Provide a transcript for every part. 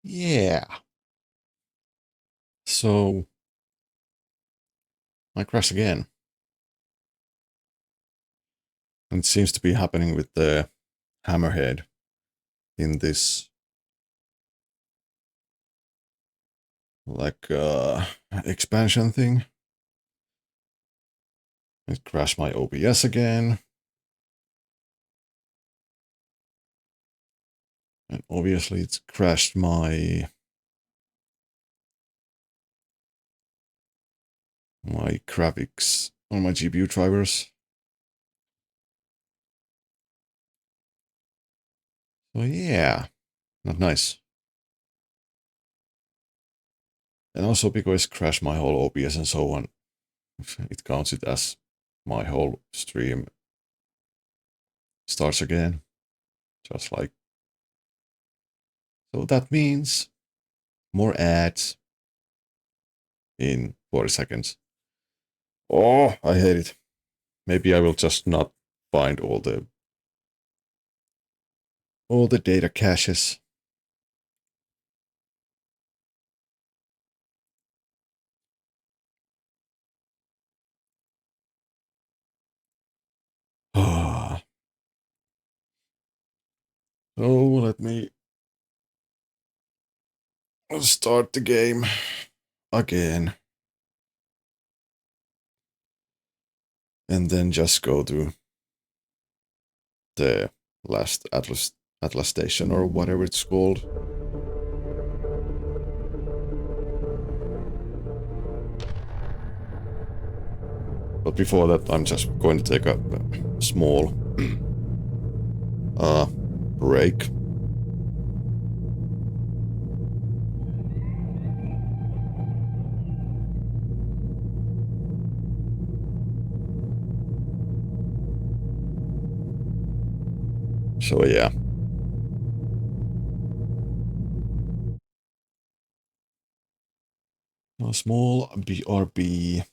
Yeah. So I crash again. And it seems to be happening with the hammerhead in this like expansion thing. It crashed my OBS again. And obviously it's crashed my graphics on my GPU drivers. So yeah, not nice. And also because it crashed my whole OBS and so on, it counts it as my whole stream starts again. Just like so that means more ads in 40 seconds. Oh, I hate it. Maybe I will just not find all the data caches. Ah. So let me start the game again. And then just go to the last Atlas station or whatever it's called. But before that, I'm just going to take a small uh, break. So yeah. A small BRB.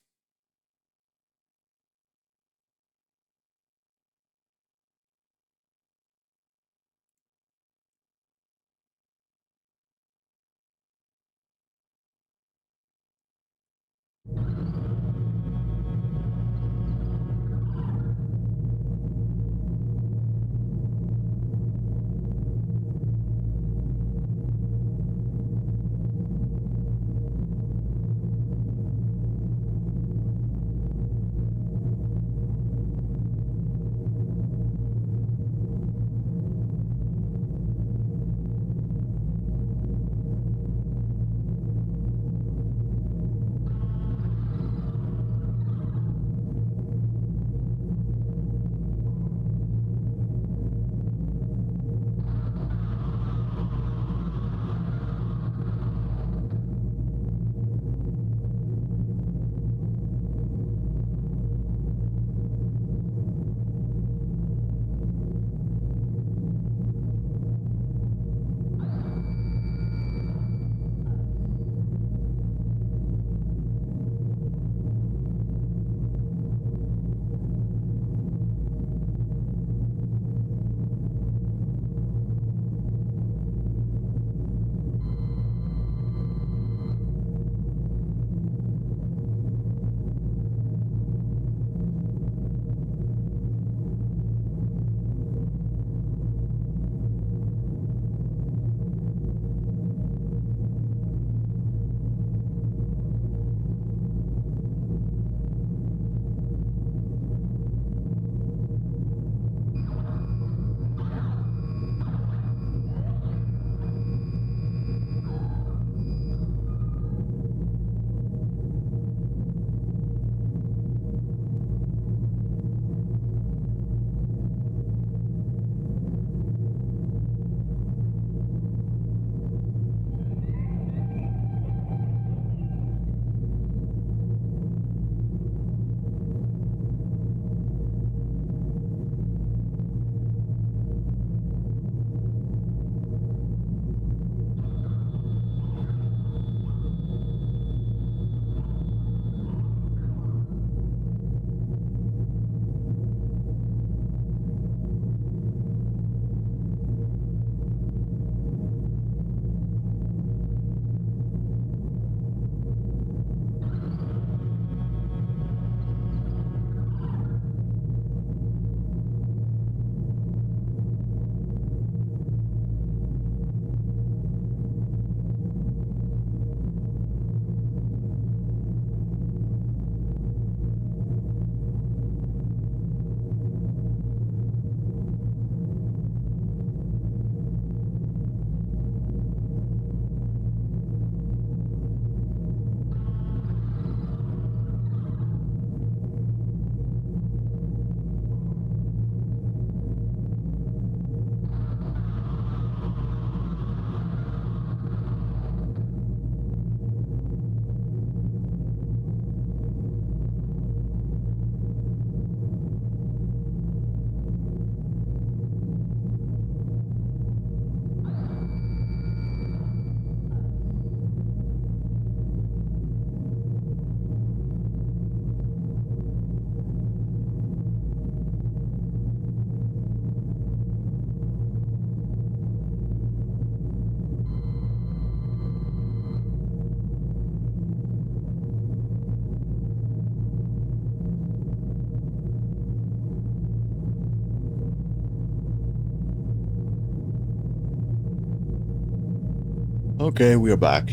Okay, we are back.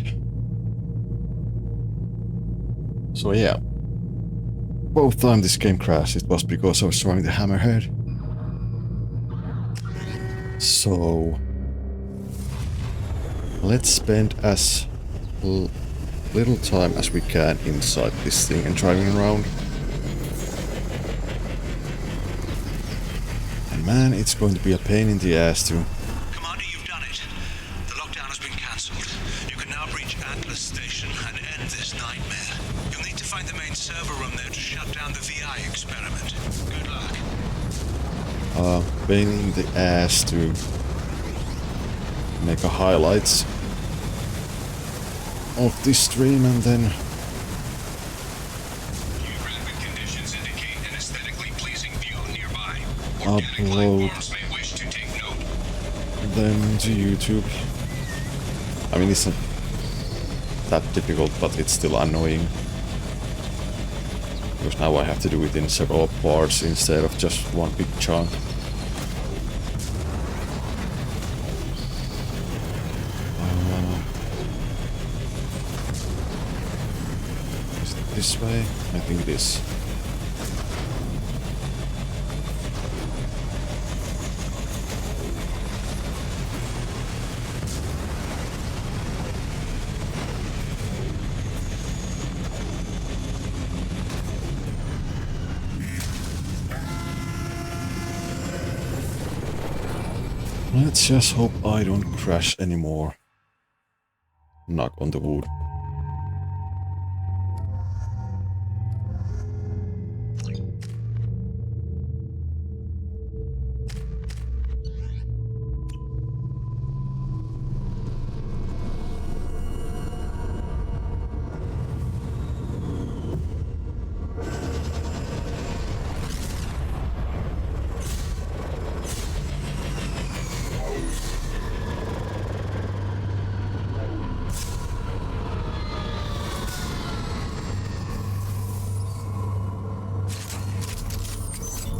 So yeah. Both time this game crashed, it was because I was trying the hammerhead. So... let's spend as little time as we can inside this thing and driving around. And man, it's going to be a pain in the ass to... Commander, you've done it. The lockdown has been cancelled. You can now breach Atlas Station and end this nightmare. You'll need to find the main server room there to shut down the VI experiment. Good luck. Pain in the ass to make a highlights of this stream and then Geographic conditions indicate an aesthetically pleasing view nearby. upload May wish to take note. them to YouTube. I mean, it's not that difficult, but it's still annoying. Because now I have to do it in several parts instead of just one big chunk. Is it this way? I think it is. Let's just hope I don't crash anymore. Knock on the wood.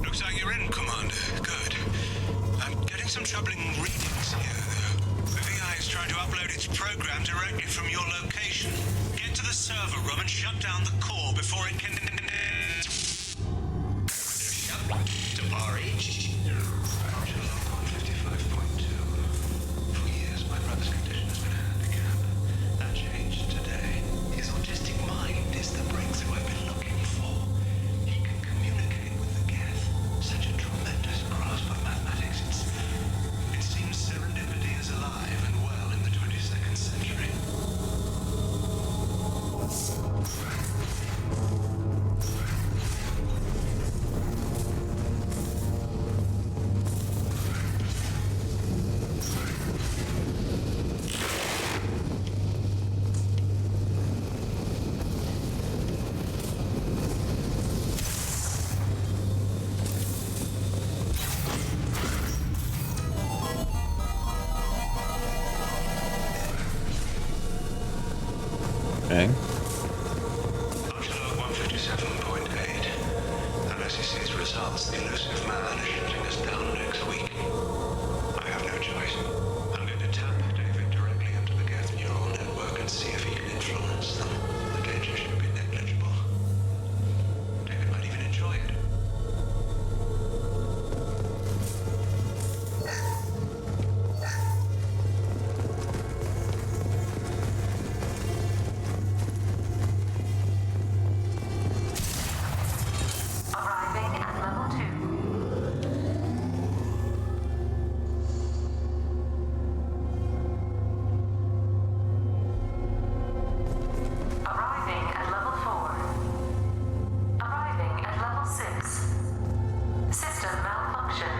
Looks like you're in, Commander. Good. I'm getting some troubling readings here, though. The VI is trying to upload its program directly from your location. Get to the server room and shut down the core before it can... Tabari. 55.2. For years, my brother's condition has been a handicap. That changed today. His autistic mind is the breakthrough I've been looking for. He can communicate with the Geth. Such a tremendous grasp of mathematics. It seems serendipity is alive and well in the 22nd century. Okay. Upload 157.8. Unless he sees results, the elusive man is shutting us down next week. I have no choice. I'm going to tap David directly into the Geth neural network and see if he can influence them. The danger should be negligible. David might even enjoy it. Arriving at level 2. Arriving at level 4. Arriving at level 6. System malfunction.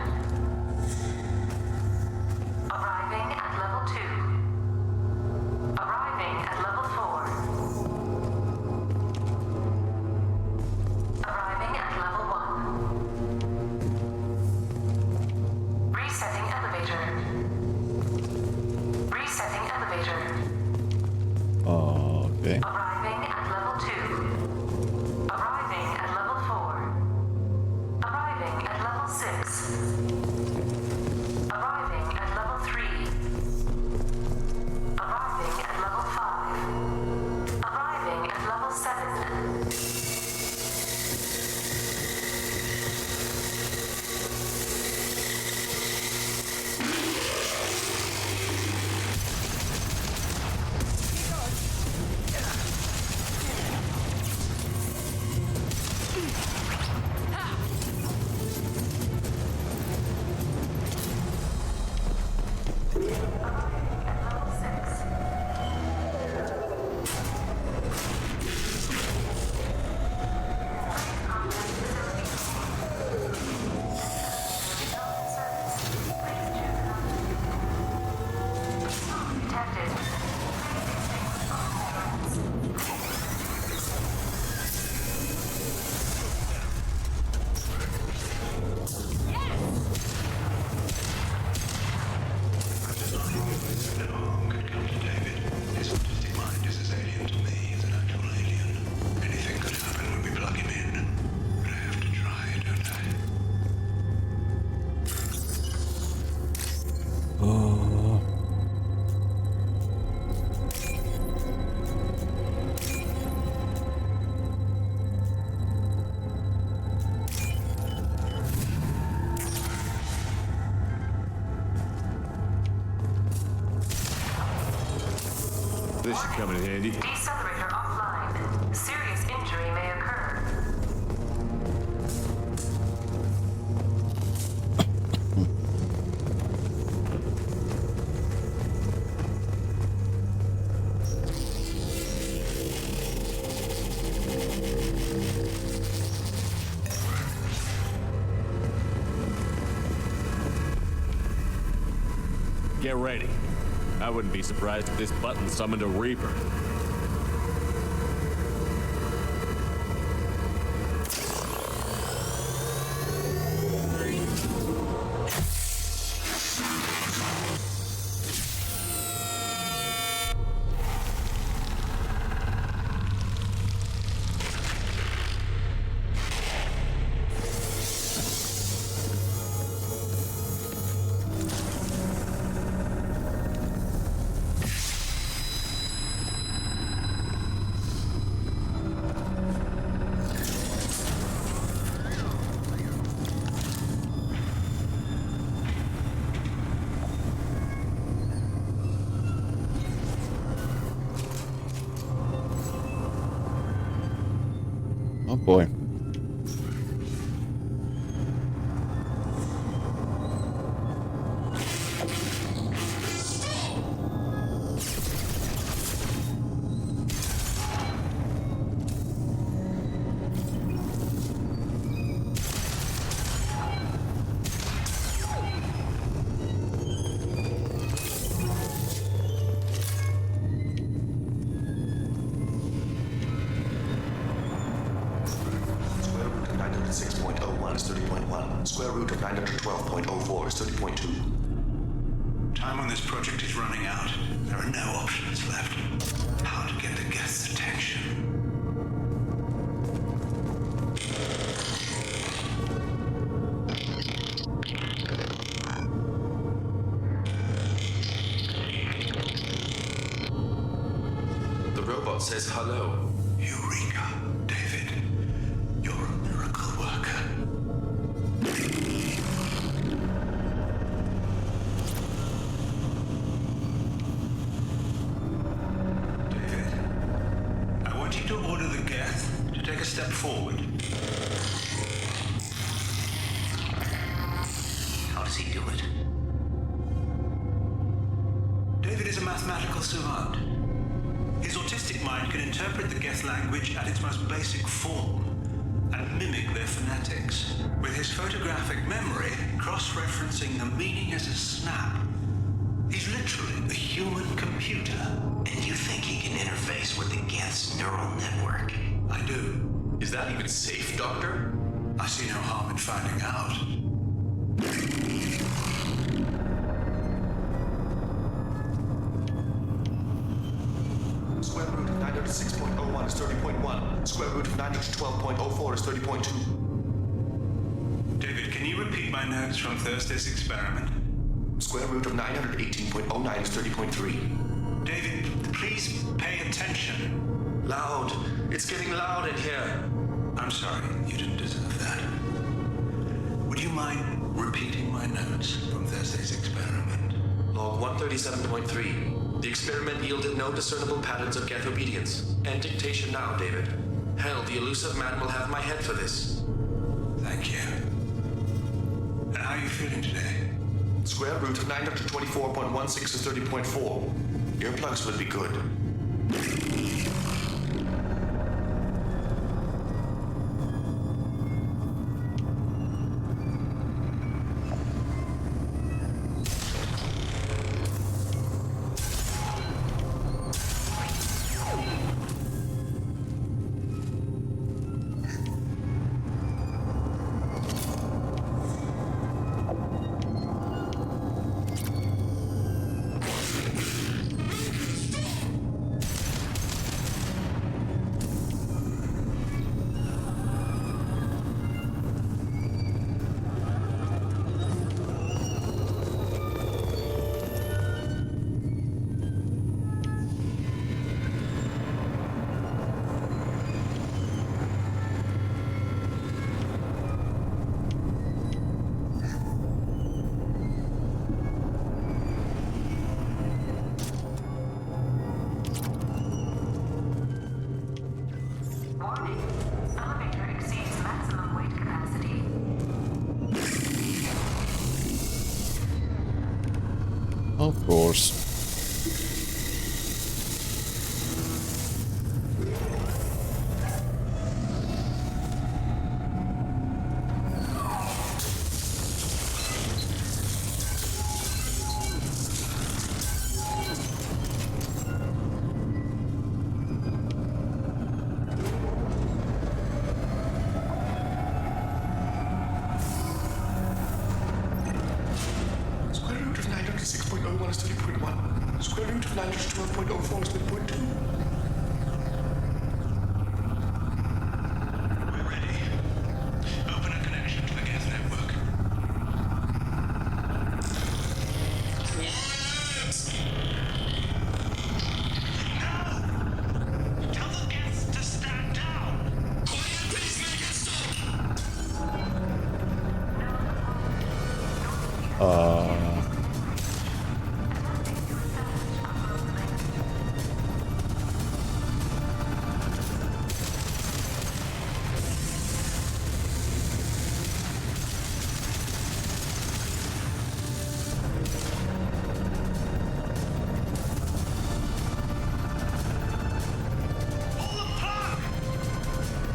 Arriving at level 2. Arriving at level 4. Arriving at level 1. Resetting elevator. Resetting elevator. Okay. Arriving at level 2. Arriving at level 4. Arriving at level 6. Arriving at level 3. Arriving This should come in handy. Decelerator offline. Serious injury may occur. Get ready. I wouldn't be surprised if this button summoned a Reaper. Oh boy. Square root of 906.01 is 30.1. Square root of 912.04 is 30.2. Time on this project is running out. There are no options left. How to get the guest's attention. The robot says hello. Eureka, David. You're a miracle worker. David, I want you to order the Geth to take a step forward. How does he do it? David is a mathematical savant. His autistic mind can interpret the Geth language at its most basic form and mimic their phonetics, with his photographic memory cross-referencing the meaning as a snap. He's literally a human computer. And you think he can interface with the Geth's neural network? I do. Is that even safe, Doctor? I see no harm in finding out. Square root of 906.01 is 30.1. Square root of 912.04 is 30.2. David, can you repeat my notes from Thursday's experiment? Square root of 918.09 is 30.3. David, please pay attention. Loud. It's getting loud in here. I'm sorry, you didn't deserve that. Would you mind repeating my notes from Thursday's experiment? Log 137.3. The experiment yielded no discernible patterns of Geth obedience. End dictation now, David. Hell, the elusive man will have my head for this. Thank you. And how are you feeling today? Square root of 924.16 is 30.4. Earplugs would be good. course. Square root of 906.01 is 30.1. Square root of 912.04 is 30.2. We're ready. Open a connection to the gas network. No! Tell the gas to stand down! Quiet, please make it stop! Pull the plug!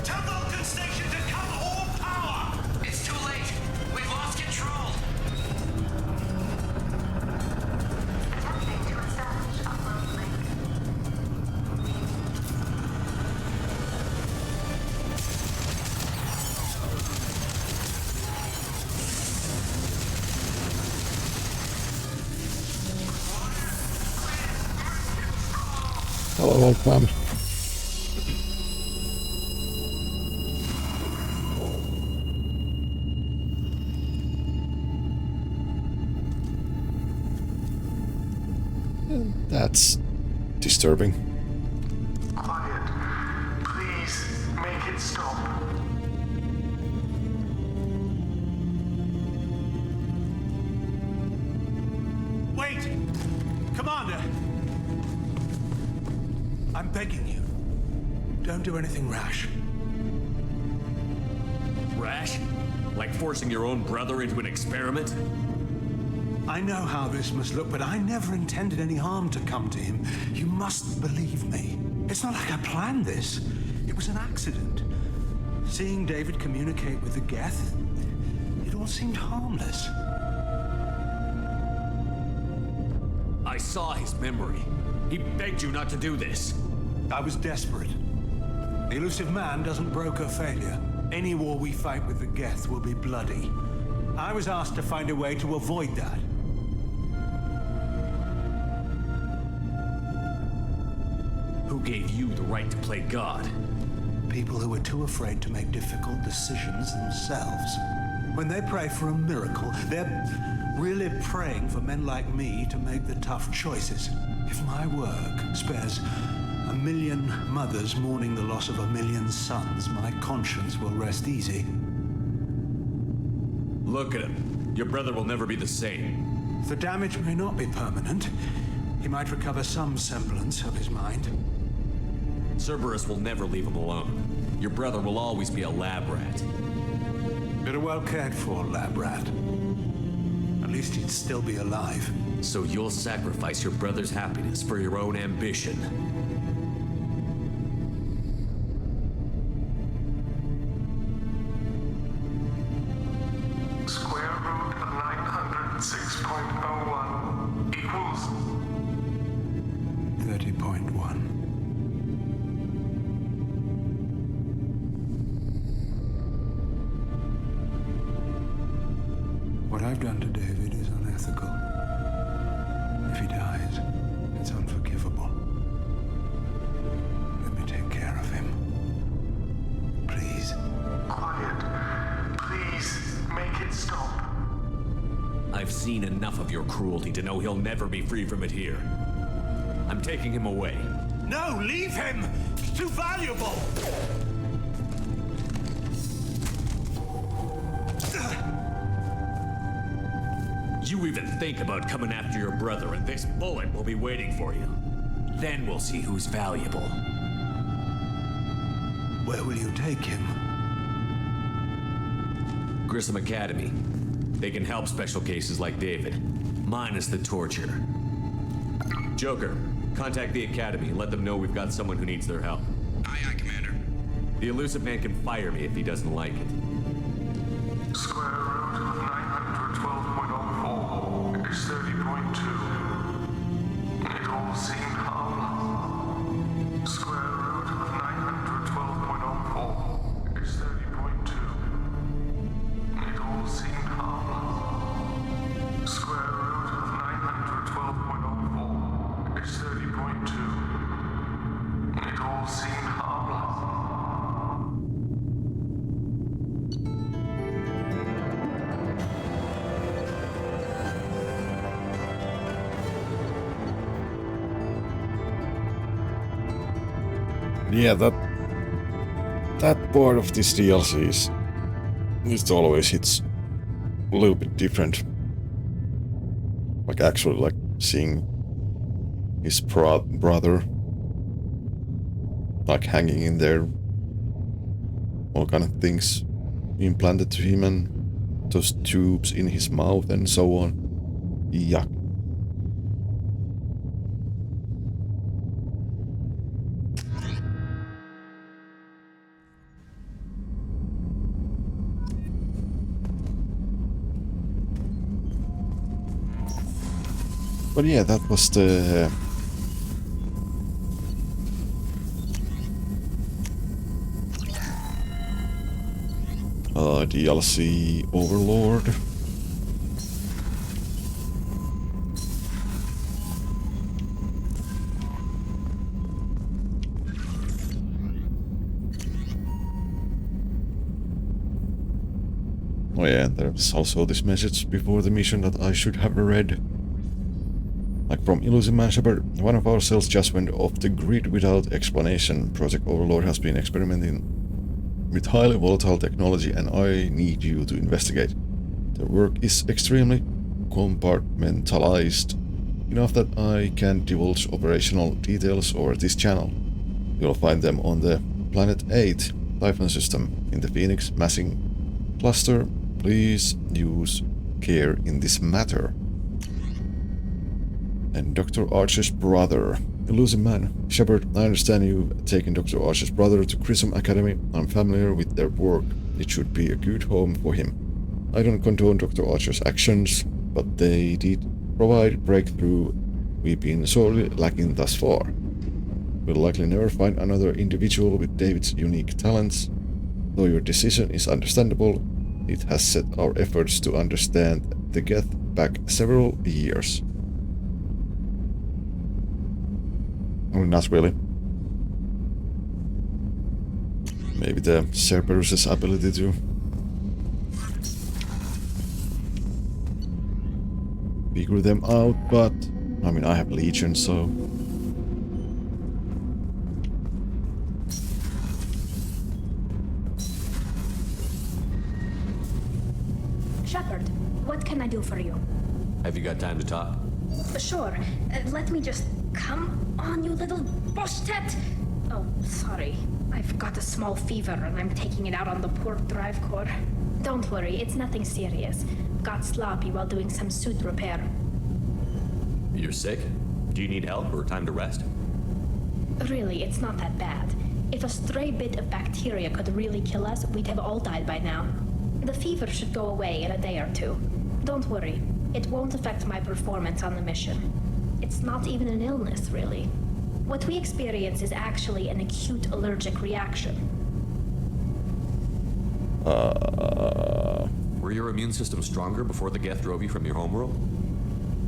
Tell Vulcan Station to cut all power! It's too late. We've lost control. Attempting to establish upload link. Hello, old man. That's disturbing. Quiet. Please make it stop. Wait! Commander! I'm begging you. Don't do anything rash. Rash? Like forcing your own brother into an experiment? I know how this must look, but I never intended any harm to come to him. You must believe me. It's not like I planned this. It was an accident. Seeing David communicate with the Geth, it all seemed harmless. I saw his memory. He begged you not to do this. I was desperate. The elusive man doesn't broker failure. Any war we fight with the Geth will be bloody. I was asked to find a way to avoid that. Who gave you the right to play God? People who are too afraid to make difficult decisions themselves. When they pray for a miracle, they're really praying for men like me to make the tough choices. If my work spares 1 million mothers mourning the loss of 1 million sons, my conscience will rest easy. Look at him. Your brother will never be the same. The damage may not be permanent. He might recover some semblance of his mind. Cerberus will never leave him alone. Your brother will always be a lab rat. But a well cared for lab rat. At least he'd still be alive. So you'll sacrifice your brother's happiness for your own ambition. Square root of 906.01 equals 30.1. What I've done to David is unethical. If he dies, it's unforgivable. Let me take care of him. Please. Quiet. Please, make it stop. I've seen enough of your cruelty to know he'll never be free from it here. I'm taking him away. No, leave him! He's too valuable! You even think about coming after your brother, and this bullet will be waiting for you. Then we'll see who's valuable. Where will you take him? Grissom Academy. They can help special cases like David, minus the torture. Joker, contact the Academy and let them know we've got someone who needs their help. Aye, aye, Commander. The Elusive Man can fire me if he doesn't like it. Square root of 912.04 is 30.2. It all seemed harmless. Square root of 912.04 is 30.2. It all seemed harmless. Square root of 912.04 is 30.2. It all seemed harmless. Yeah, that part of this DLC is it always hits a little bit different. Like actually like seeing his brother like hanging in there, all kind of things implanted to him and those tubes in his mouth and so on. Yuck. But yeah, that was the DLC Overlord. Oh yeah, there was also this message before the mission that I should have read. Like from Elusive Man Shepard, one of our cells just went off the grid without explanation. Project Overlord has been experimenting with highly volatile technology and I need you to investigate. The work is extremely compartmentalized, enough that I can't divulge operational details over this channel. You'll find them on the Planet 8 Typhon system in the Phoenix massing cluster. Please use care in this matter. And Dr. Archer's brother. Elusive Man. Shepard, I understand you've taken Dr. Archer's brother to Grissom Academy. I'm familiar with their work. It should be a good home for him. I don't condone Dr. Archer's actions, but they did provide breakthrough we've been sorely lacking thus far. We'll likely never find another individual with David's unique talents. Though your decision is understandable, it has set our efforts to understand the Geth back several years. I mean, not really. Maybe the Cerberus's ability to figure them out, but I mean, I have Legion, so Shepard, what can I do for you? Have you got time to talk? Sure. Let me just... Come on, you little boshtet! Oh, sorry. I've got a small fever and I'm taking it out on the poor drive core. Don't worry, it's nothing serious. Got sloppy while doing some suit repair. You're sick? Do you need help or time to rest? Really, it's not that bad. If a stray bit of bacteria could really kill us, we'd have all died by now. The fever should go away in a day or two. Don't worry. It won't affect my performance on the mission. It's not even an illness, really. What we experience is actually an acute allergic reaction. Were your immune system stronger before the Geth drove you from your homeworld?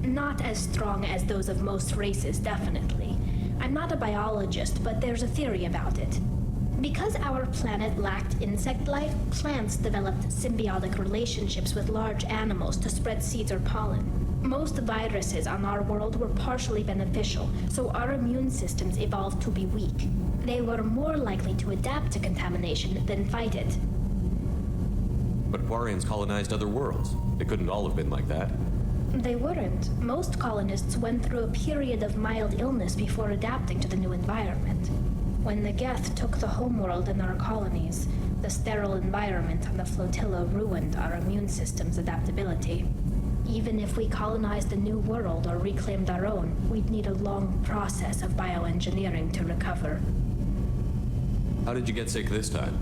Not as strong as those of most races, definitely. I'm not a biologist, but there's a theory about it. Because our planet lacked insect life, plants developed symbiotic relationships with large animals to spread seeds or pollen. Most viruses on our world were partially beneficial, so our immune systems evolved to be weak. They were more likely to adapt to contamination than fight it. But Quarians colonized other worlds. It couldn't all have been like that. They weren't. Most colonists went through a period of mild illness before adapting to the new environment. When the Geth took the homeworld and our colonies, the sterile environment on the flotilla ruined our immune system's adaptability. Even if we colonized a new world or reclaimed our own, we'd need a long process of bioengineering to recover. How did you get sick this time?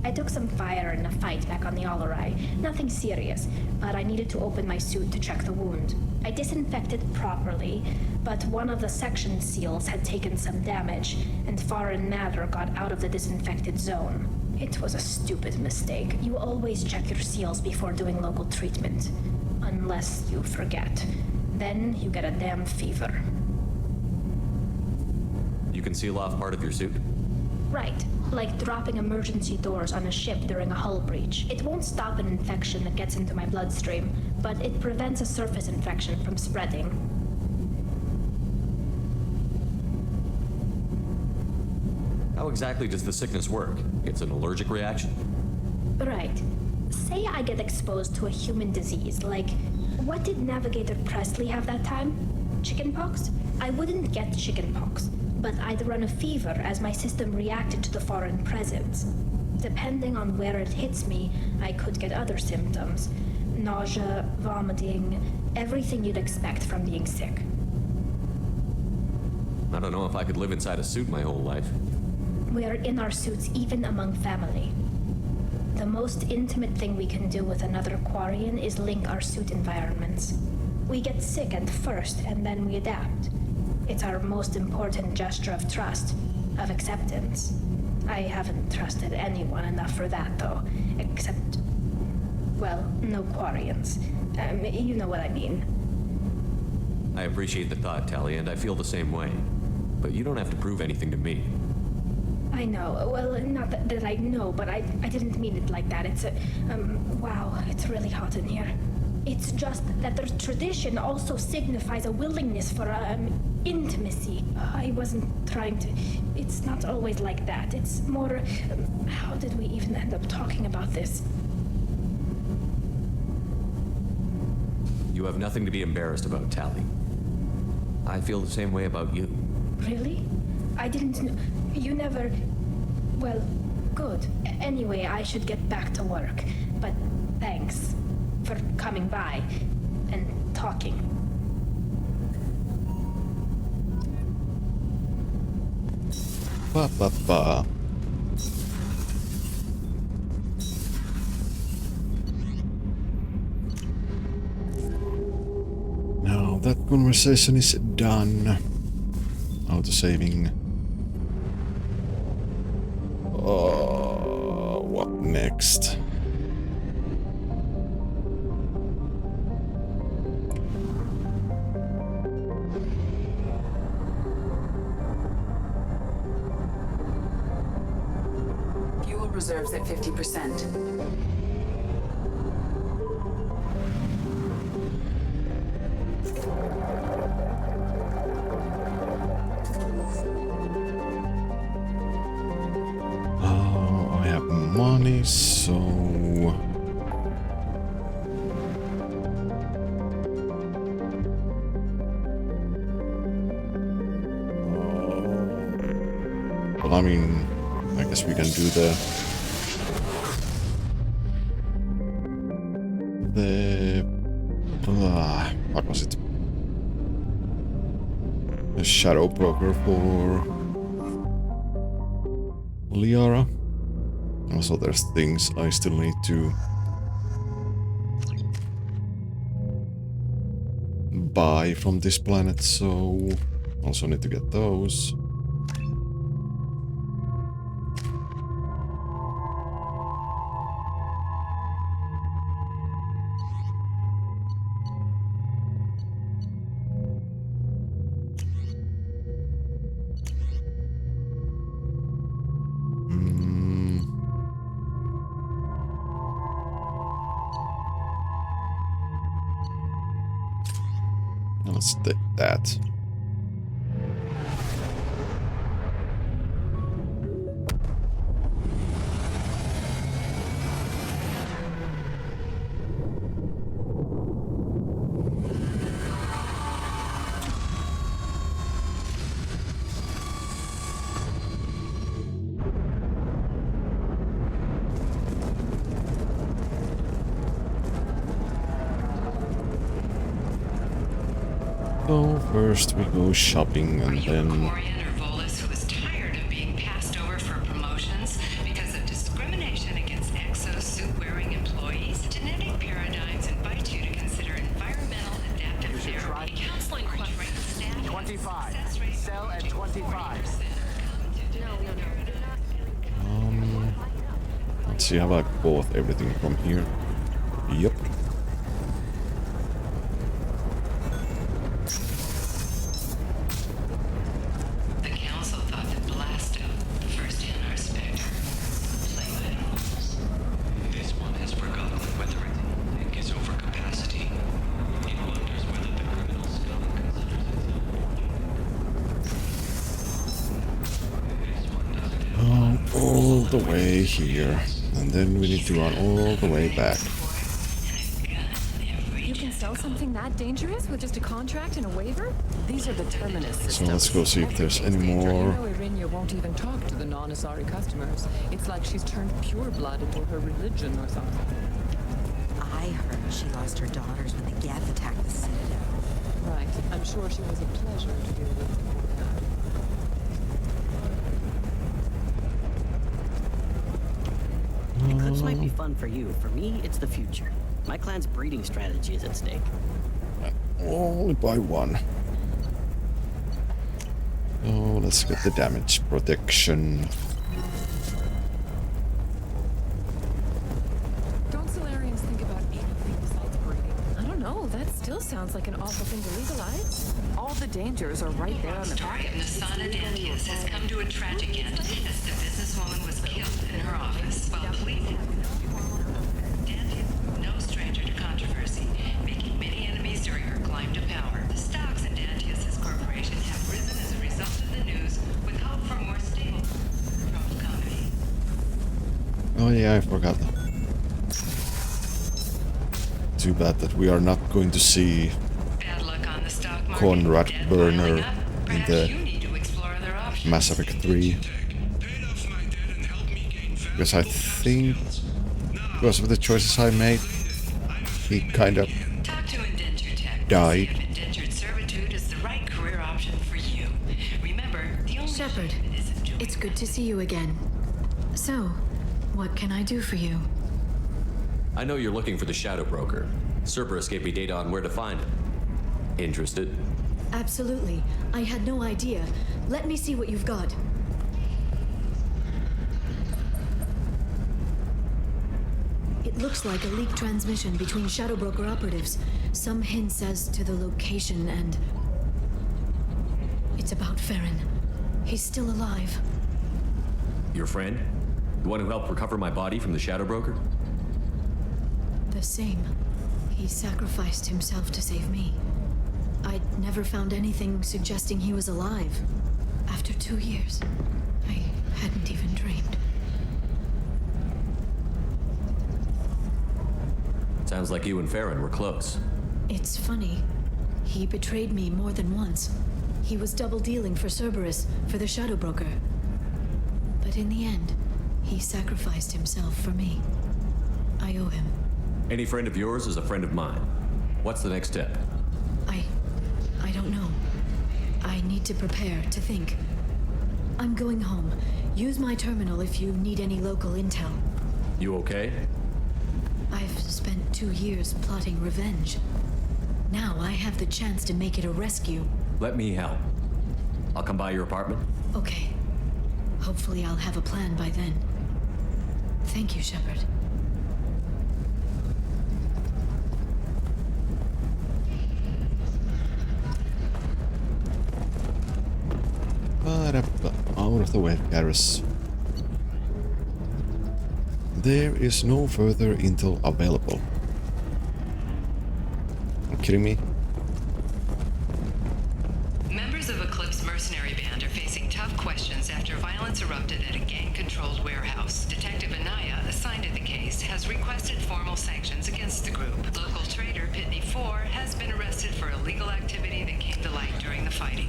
I took some fire in a fight back on the Olorai. Nothing serious, but I needed to open my suit to check the wound. I disinfected properly, but one of the section seals had taken some damage, and foreign matter got out of the disinfected zone. It was a stupid mistake. You always check your seals before doing local treatment. Unless you forget. Then you get a damn fever. You can seal off part of your suit? Right. Like dropping emergency doors on a ship during a hull breach. It won't stop an infection that gets into my bloodstream, but it prevents a surface infection from spreading. How exactly does the sickness work? It's an allergic reaction? Right. Say I get exposed to a human disease, like, what did Navigator Presley have that time? Chickenpox? I wouldn't get chickenpox, but I'd run a fever as my system reacted to the foreign presence. Depending on where it hits me, I could get other symptoms. Nausea, vomiting, everything you'd expect from being sick. I don't know if I could live inside a suit my whole life. We're in our suits even among family. The most intimate thing we can do with another Quarian is link our suit environments. We get sick at first, and then we adapt. It's our most important gesture of trust, of acceptance. I haven't trusted anyone enough for that, though. Except, well, no Quarians. You know what I mean. I appreciate the thought, Tali, and I feel the same way. But you don't have to prove anything to me. I know. Well, not that I know, but I didn't mean it like that. It's a... wow, it's really hot in here. It's just that the tradition also signifies a willingness for, intimacy. I wasn't trying to... It's not always like that. It's more... how did we even end up talking about this? You have nothing to be embarrassed about, Tali. I feel the same way about you. Really? I didn't know... You never... Well, good. Anyway, I should get back to work. But thanks for coming by and talking. Ba ba ba. Now that conversation is done. Auto-saving. What next? Fuel reserves at 50%. I have money, so... Well, I mean, I guess we can do the what was it? The Shadow Broker for Liara. Also, there's things I still need to buy from this planet, so also need to get those. Let's take that. First we go shopping Are and you then... Corian or Volus who is tired of being passed over for promotions because of discrimination against exo suit-wearing employees? Genetic paradigms invite you to consider environmental adaptive therapy, counseling, retrained staff, 25. success rate Sell at 25. Let's see, have I bought everything from here? Yep. The council thought that Blasto, the first NR Spectre, would play by the rules. This one has forgotten whether it is overcapacity. It wonders whether the criminal scum considers itself. All the way here. And then we need to run all the way back. You can sell something that dangerous with just a contract and a waiver? These are the Terminus systems. So let's go see if there's any You more. know Irinia won't even talk to the non-Asari customers. It's like she's turned pure blood into her religion or something. I heard she lost her daughters when the Geth attacked the Citadel. Right. I'm sure she was a pleasure to deal with. Eclipse might be fun for you. For me, it's the future. My clan's breeding strategy is at stake. Only by one. Oh, let's get the damage protection. Don't Solarians think about anything besides breeding? I don't know. That still sounds like an awful thing to legalize. All the dangers are right there on the story of Nasana Dantius has come to a tragic end as the businesswoman was killed in her office while pleading. Dantius, no stranger to controversy, making many enemies during her climb to power. The stocks in Dantius' corporation have risen as a result of the news, with hope for more stable from the company. Oh yeah, I forgot that. Too bad that we are not going to see Conrad Burner in the Mass Effect 3. Because I think, because of the choices I made, he kind of died. Indentured servitude is the right career option for you. Remember, the only Shepard, it's good to see you again. So, what can I do for you? I know you're looking for the Shadow Broker. Cerberus gave me data on where to find it. Interested? Absolutely. I had no idea. Let me see what you've got. It looks like a leaked transmission between Shadow Broker operatives. Some hints as to the location and... It's about Farron. He's still alive. Your friend? The one who helped recover my body from the Shadow Broker? The same. He sacrificed himself to save me. I'd never found anything suggesting he was alive. After 2 years, I hadn't even dreamed. Sounds like you and Farron were close. It's funny. He betrayed me more than once. He was double-dealing for Cerberus, for the Shadow Broker. But in the end, he sacrificed himself for me. I owe him. Any friend of yours is a friend of mine. What's the next step? I don't know. I need to prepare, to think. I'm going home. Use my terminal if you need any local intel. You okay? I've spent 2 years plotting revenge. Now I have the chance to make it a rescue. Let me help. I'll come by your apartment. Okay. Hopefully I'll have a plan by then. Thank you, Shepard. Out of the way, Garrus. There is no further intel available. Are you kidding me? Members of Eclipse mercenary band are facing tough questions after violence erupted at a gang-controlled warehouse. Detective Anaya, assigned to the case, has requested formal sanctions against the group. Local trader Pitney 4 has been arrested for illegal activity that came to light during the fighting.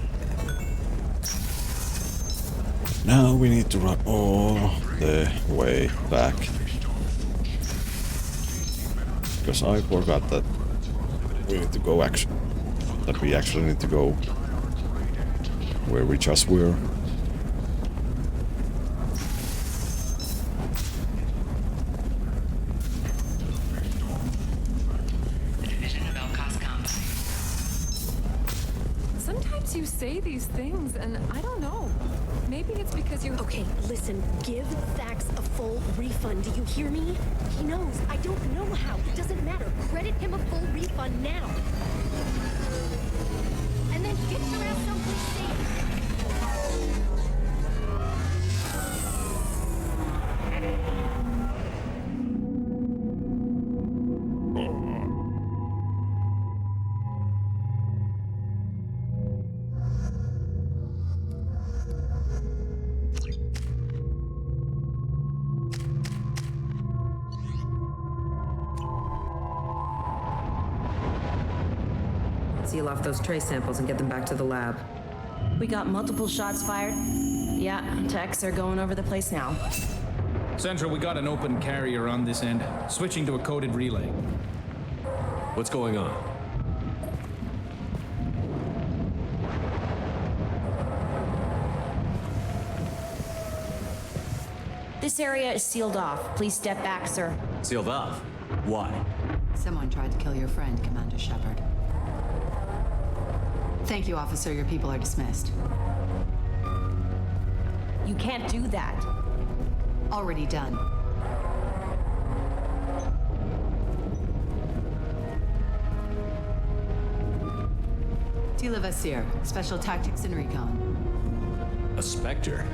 Now we need to run all the way back. Because I forgot that we need to go that we actually need to go where we just were. Sometimes you say these things, and I don't know. Maybe it's because you... Okay, listen. Give Thax a full refund. Do you hear me? He knows. I don't know how. It doesn't matter. Credit him a full refund now. And then get your ass someplace safe. Seal off those trace samples and get them back to the lab. We got multiple shots fired. Yeah, techs are going over the place now. Central, we got an open carrier on this end. Switching to a coded relay. What's going on? This area is sealed off. Please step back, sir. Sealed off? Why? Someone tried to kill your friend, Commander Shepard. Thank you, officer. Your people are dismissed. You can't do that. Already done. Tila Vasir, Special Tactics and Recon. A Spectre?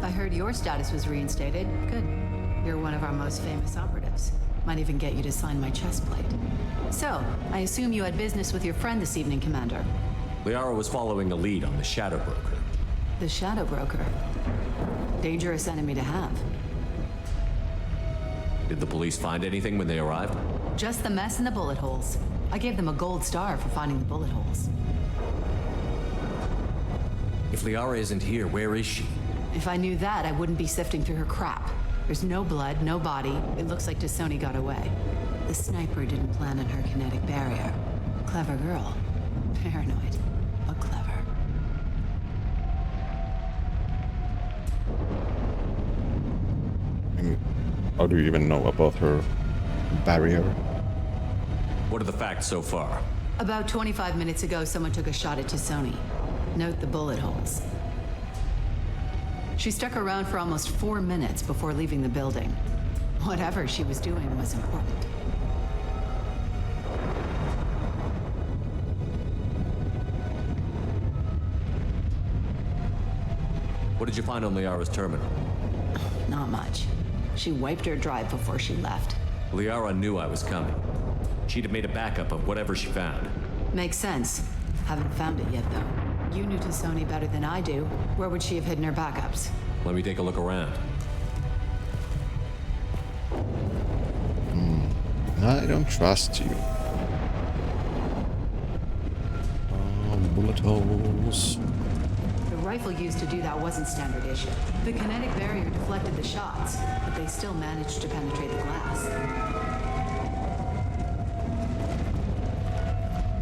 I heard your status was reinstated. Good. You're one of our most famous operatives. Might even get you to sign my chest plate. So, I assume you had business with your friend this evening, Commander. Liara was following a lead on the Shadow Broker. The Shadow Broker. Dangerous enemy to have. Did the police find anything when they arrived? Just the mess and the bullet holes. I gave them a gold star for finding the bullet holes. If Liara isn't here, where is she? If I knew that, I wouldn't be sifting through her crap. There's no blood, no body. It looks like T'Soni got away. The sniper didn't plan on her kinetic barrier. Clever girl. Paranoid, but clever. And how do you even know about her barrier? What are the facts so far? About 25 minutes ago, someone took a shot at T'Soni. Note the bullet holes. She stuck around for almost 4 minutes before leaving the building. Whatever she was doing was important. What did you find on Liara's terminal? Not much. She wiped her drive before she left. Liara knew I was coming. She'd have made a backup of whatever she found. Makes sense. Haven't found it yet, though. You knew T'Soni better than I do. Where would she have hidden her backups? Let me take a look around. I don't trust you. Bullet holes. The rifle used to do that wasn't standard issue. The kinetic barrier deflected the shots, but they still managed to penetrate the glass.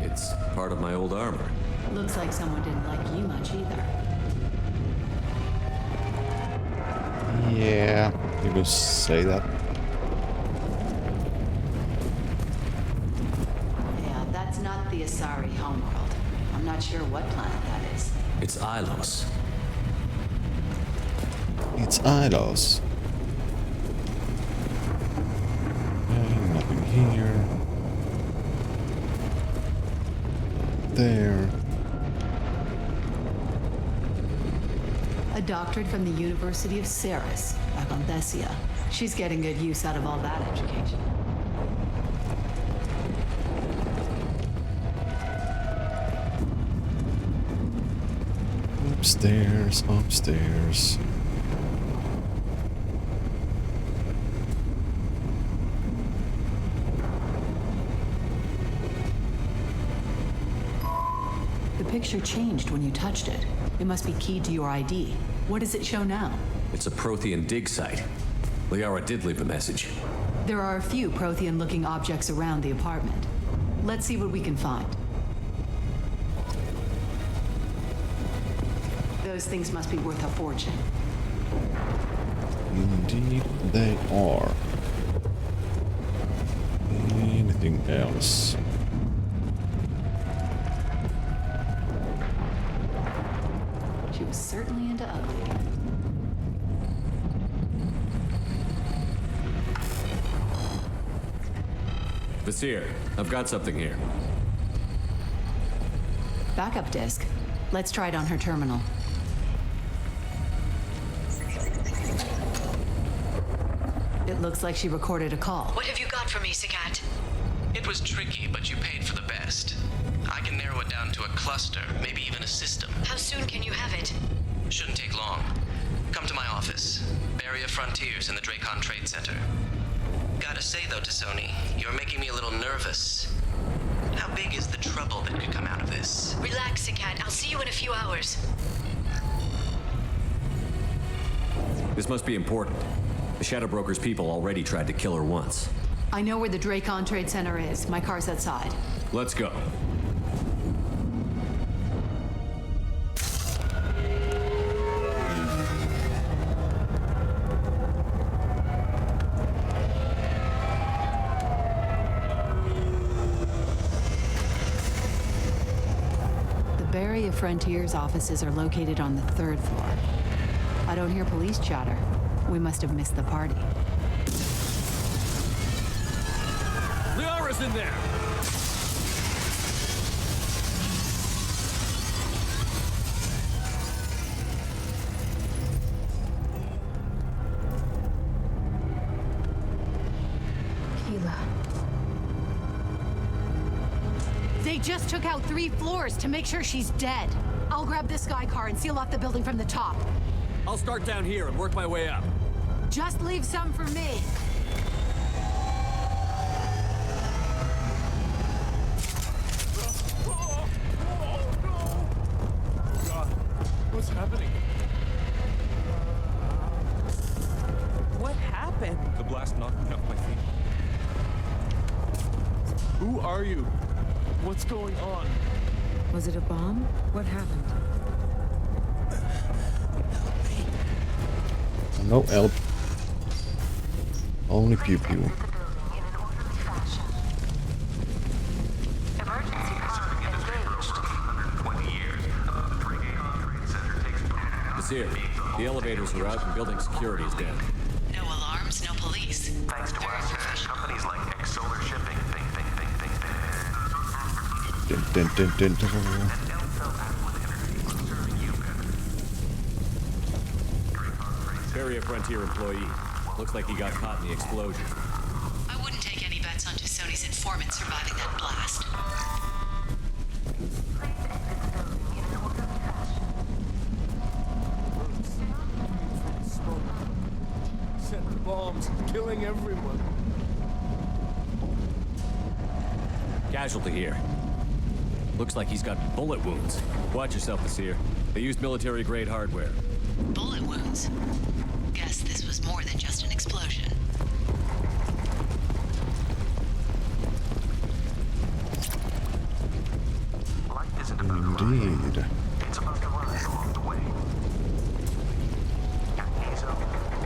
It's part of my old armor. Looks like someone didn't like you much either. Yeah, you will say that. Yeah, that's not the Asari homeworld. I'm not sure what planet that is. It's Ilos. It's Ilos. Nothing here. There. A doctorate from the University of Ceres, back on Thessia. She's getting good use out of all that education. Upstairs, upstairs. The picture changed when you touched it. It must be keyed to your ID. What does it show now? It's a Prothean dig site. Liara did leave a message. There are a few Prothean-looking objects around the apartment. Let's see what we can find. Those things must be worth a fortune. Indeed, they are. Anything else? She was certainly into ugly. Vasir, I've got something here. Backup disk. Let's try it on her terminal. It looks like she recorded a call. What have you got for me, Sakat? It was tricky, but you paid for the best. I can narrow it down to a cluster, maybe even a system. How soon can you have it? Shouldn't take long. Come to my office. Barrier Frontiers in the Dracon Trade Center. Gotta say though, T'Soni, you're making me a little nervous. How big is the trouble that could come out of this? Relax, Sakat. I'll see you in a few hours. This must be important. The Shadow Broker's people already tried to kill her once. I know where the Dracon Trade Center is. My car's outside. Let's go. The Barrier Frontiers offices are located on the 3rd floor. I don't hear police chatter. We must have missed the party. Liara's in there! Keela. They just took out 3 floors to make sure she's dead. I'll grab this Sky car and seal off the building from the top. I'll start down here and work my way up. Just leave some for me. God, what's happening? What happened? The blast knocked me off my feet. Who are you? What's going on? Was it a bomb? What happened? No help. Only pew pew. Vasir, the elevators are out and building security is down. No alarms, no police. Thanks to us, companies like X Solar Shipping Dun, dun, dun, dun, dun. Barrier Frontier employee. Looks like he got caught in the explosion. I wouldn't take any bets on T'Soni's informant surviving that blast. Set bombs, killing everyone. Casualty here. Looks like he's got bullet wounds. Watch yourself, Vasir. They used military-grade hardware. Bullet wounds. Guess this was more than just an explosion. Indeed. It's about to rise along the way. At Azo,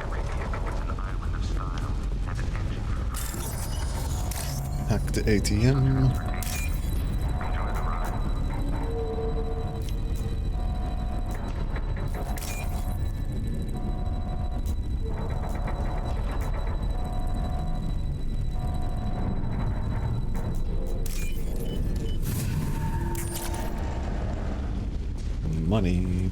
every vehicle within the island of Style has an engine. Hack the ATM. Money.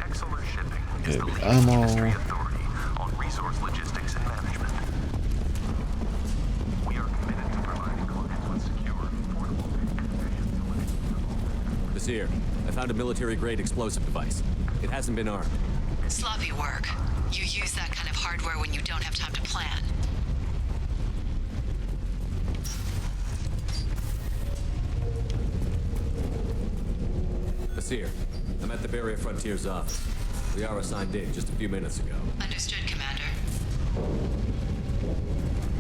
X-Solar Shipping is the Heavy leading ammo. industry authority on resource logistics and management. We are committed to providing clients with secure, affordable, and efficient Vasir, I found a military-grade explosive device. It hasn't been armed. Sloppy work. You use that kind of hardware when you don't have time to plan. Vasir, I'm at the Barrier Frontiers office. Liara signed in just a few minutes ago. Understood, Commander.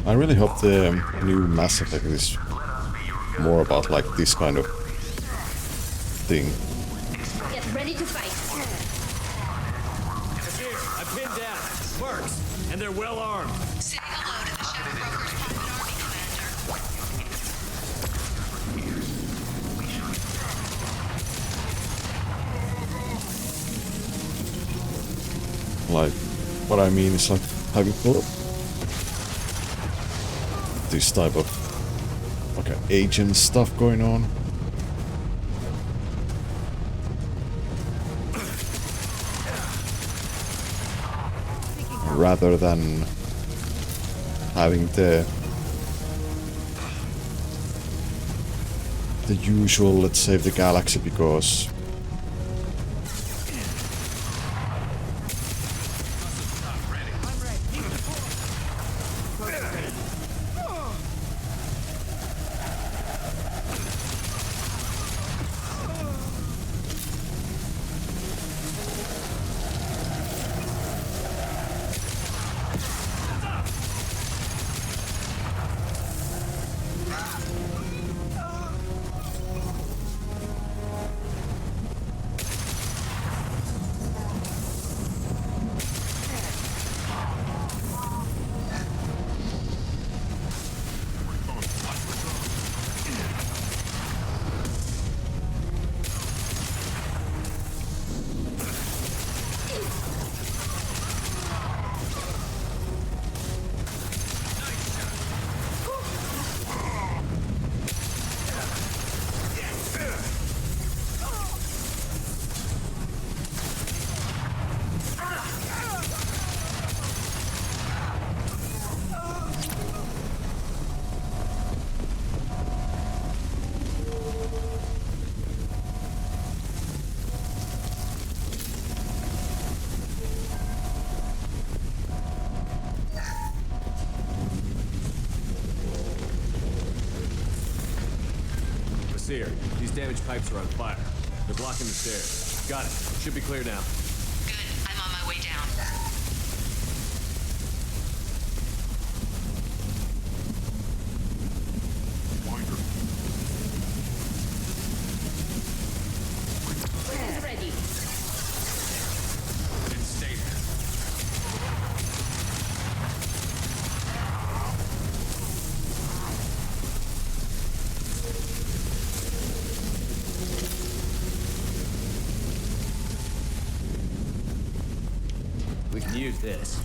I really hope the new Mass Effect is more about like this kind of thing. Get ready ready to fight. Here, I pinned down Mercs, and they're well armed. Say hello to the Shadow Broker's private army, Like, what I mean is like having this type of agent stuff going on. Rather than having the usual let's save the galaxy because These damaged pipes are on fire. They're blocking the stairs. Got it. Should be clear now. Good. I'm on my way down. Who's ready? Stay there. We can use this.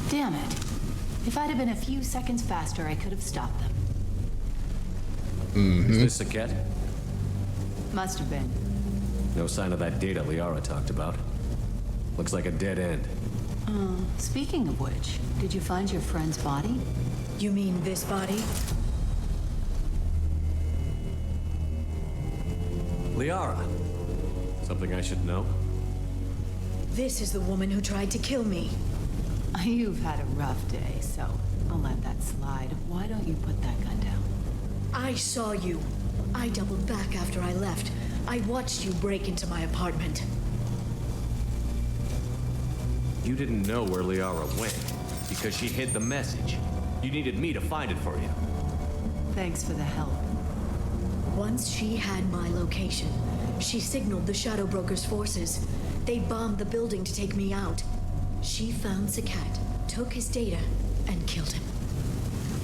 Damn it. If I'd have been a few seconds faster, I could have stopped them. Is this Saket? Must have been. No sign of that data Liara talked about. Looks like a dead end. Speaking of which, did you find your friend's body? You mean this body? Liara. Something I should know? This is the woman who tried to kill me. You've had a rough day, so I'll let that slide. Why don't you put that gun down? I saw you. I doubled back after I left. I watched you break into my apartment. You didn't know where Liara went because she hid the message. You needed me to find it for you. Thanks for the help. Once she had my location, she signaled the Shadow Broker's forces. They bombed the building to take me out. She found Saket, took his data, and killed him.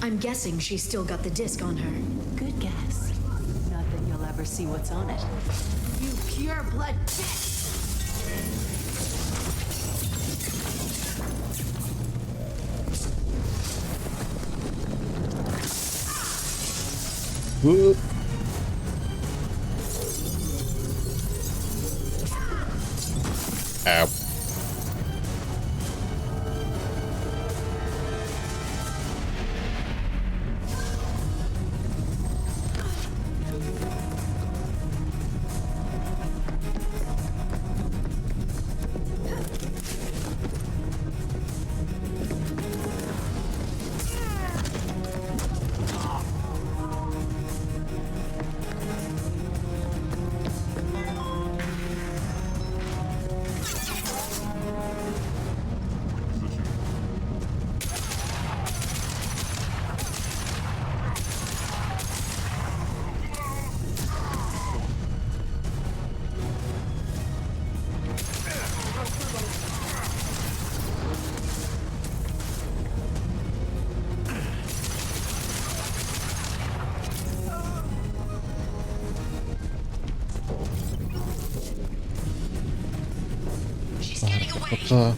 I'm guessing she's still got the disc on her. Good guess. Not that you'll ever see what's on it. You pure blood bitch! Whoop. Ow. Mutta...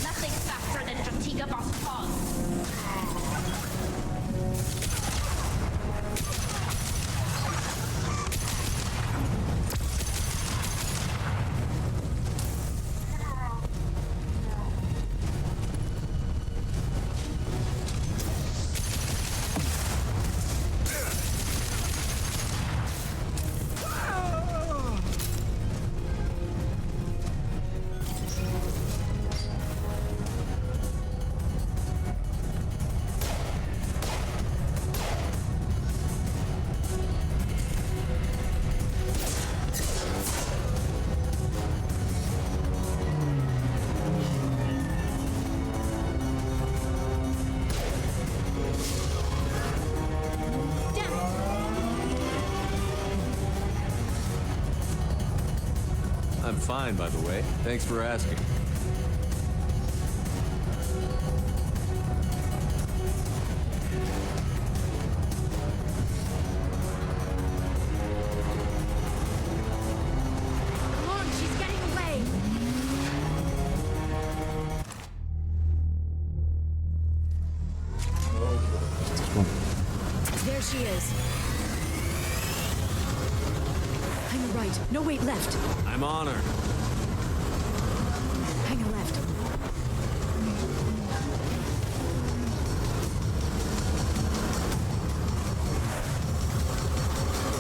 Nothing faster than Jatiga Boss Pog. I'm fine, by the way. Thanks for asking. Come on, she's getting away. There she is. Hang a right. No, wait, left. I'm on her. Hang a left.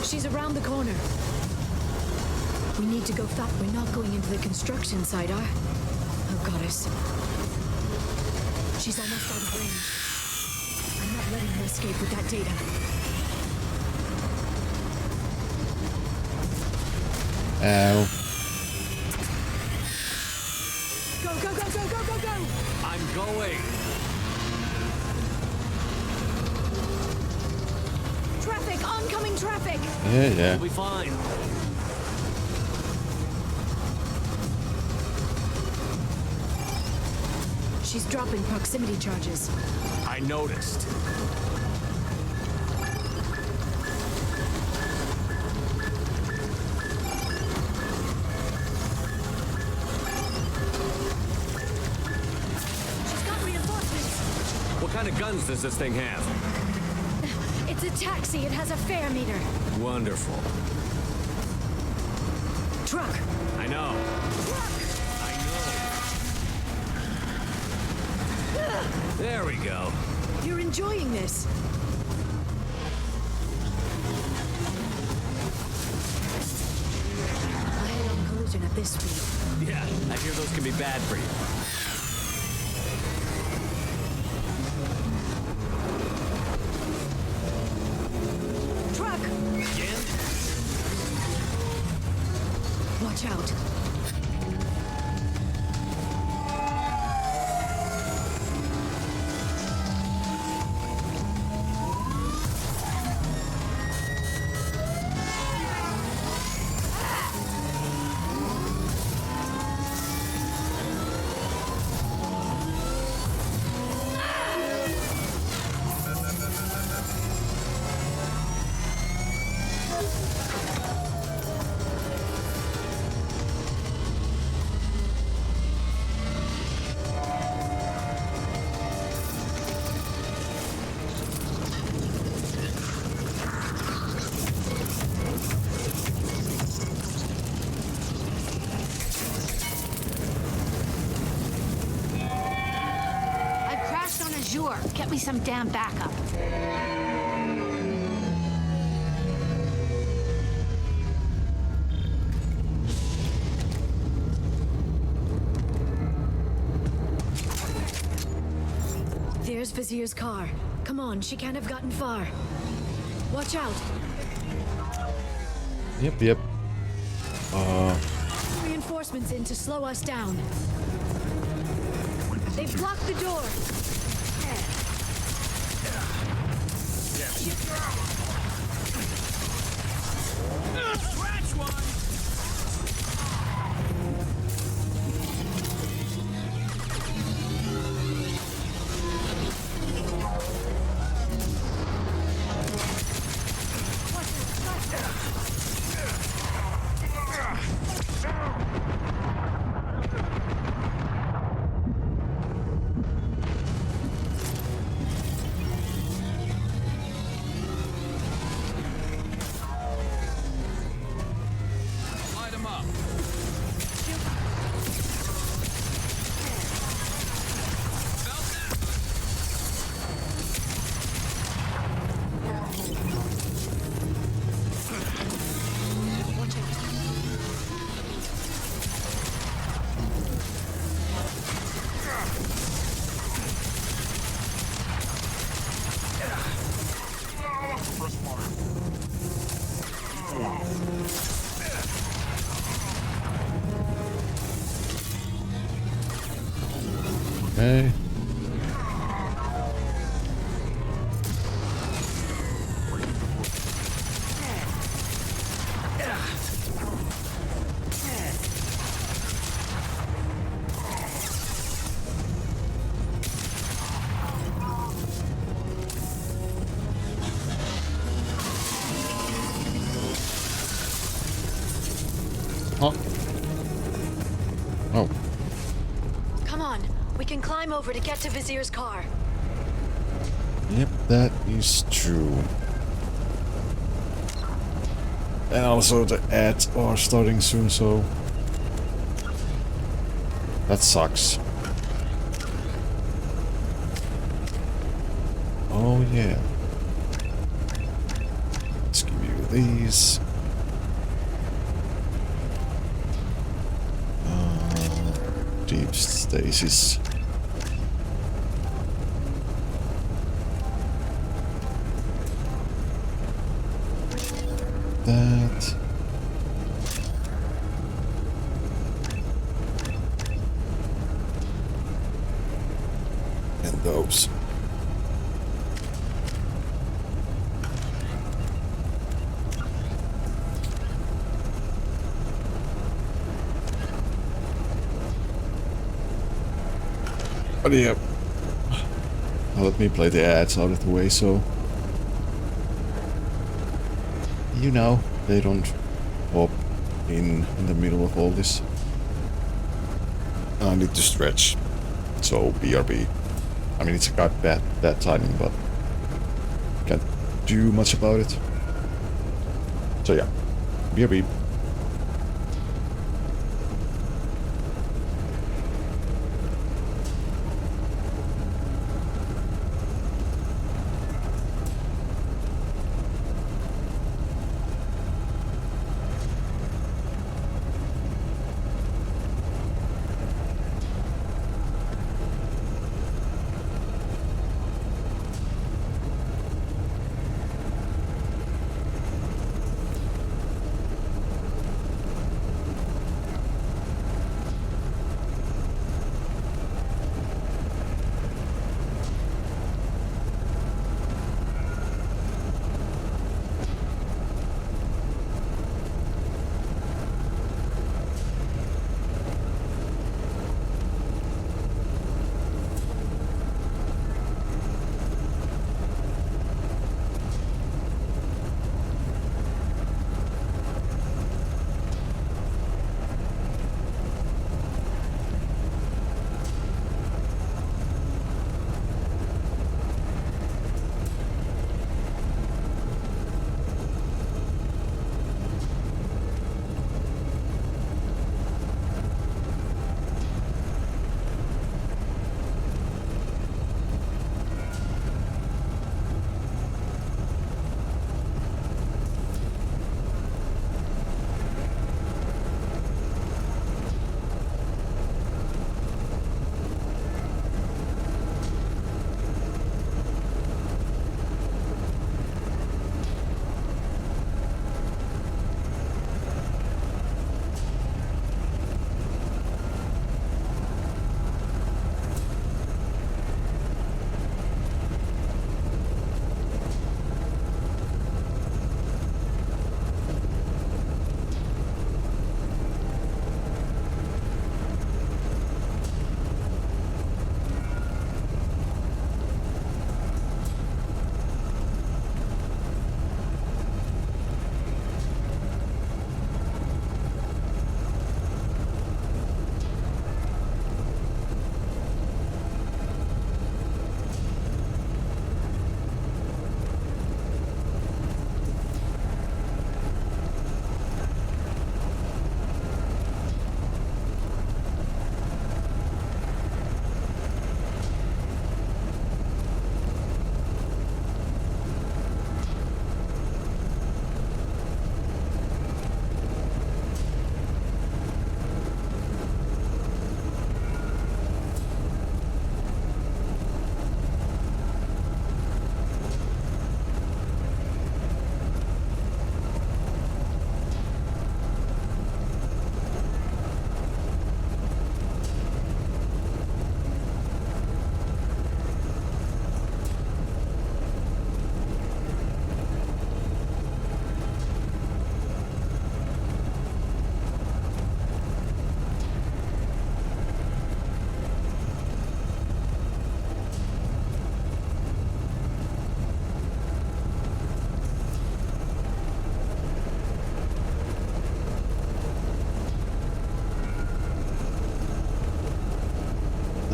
She's around the corner. We need to go fast. We're not going into the construction site, Oh, goddess. She's almost out of range. I'm not letting her escape with that data. Ow. Go, go, go, go, go, go, go! I'm going. Traffic! Oncoming traffic! Yeah. We'll be fine. She's dropping proximity charges. I noticed. She's got reinforcements! What kind of guns does this thing have? It's a taxi. It has a fare meter. Wonderful. Truck! I know. There we go. You're enjoying this. A head-on collision at this speed. Yeah, I hear those can be bad for you. Truck! Again? Watch out. Get me some damn backup. There's Vizier's car. Come on, she can't have gotten far. Watch out. Yep. Reinforcements in to slow us down. They've blocked the door. Scratch one! Okay. Oh. Come on, we can climb over to get to Vizier's car. Yep, that is true. And also the ads are starting soon, so that sucks. Oh yeah. Let's give you these. Deep stasis. That. And those. But yeah, let me play the ads out of the way so you know they don't pop in the middle of all this. I need to stretch, so BRB. I mean, it's got bad timing, but can't do much about it. So yeah, BRB.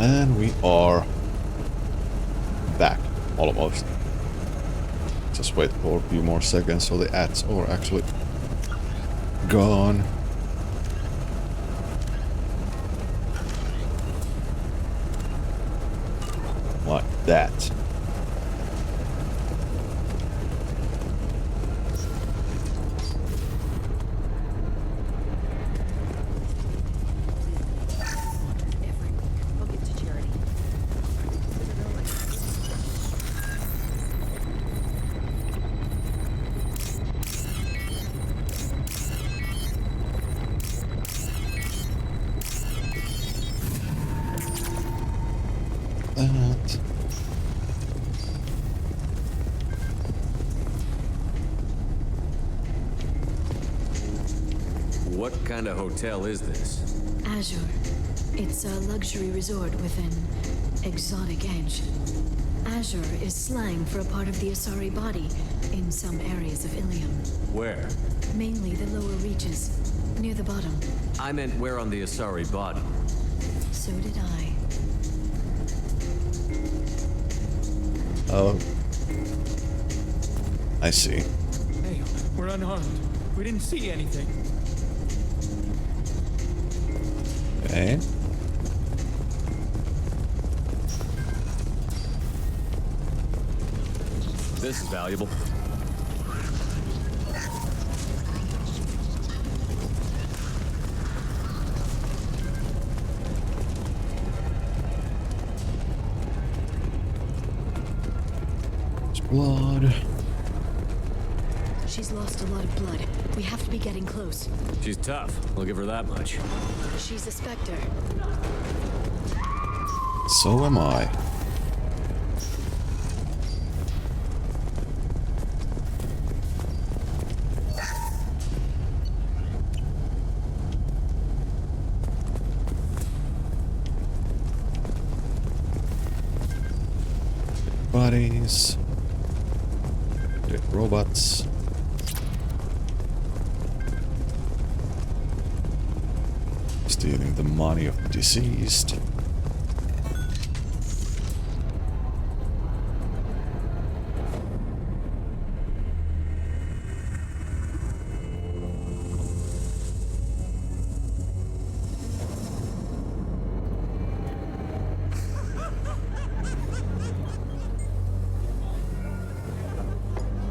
And we are back, almost. Just wait for a few more seconds so the ads are actually gone. Like that. What kind of hotel is this? Azure. It's a luxury resort with an exotic edge. Azure is slang for a part of the Asari body in some areas of Ilium. Where? Mainly the lower reaches, near the bottom. I meant where on the Asari body. So did I. Oh. I see. Hey, we're unarmed. We didn't see anything. Okay. This is valuable. It's blood. She's lost a lot of blood. We have to be getting close. She's tough. I'll give her that much. She's a Spectre. So am I. Bodies. Dead robots. Stealing the money of the deceased.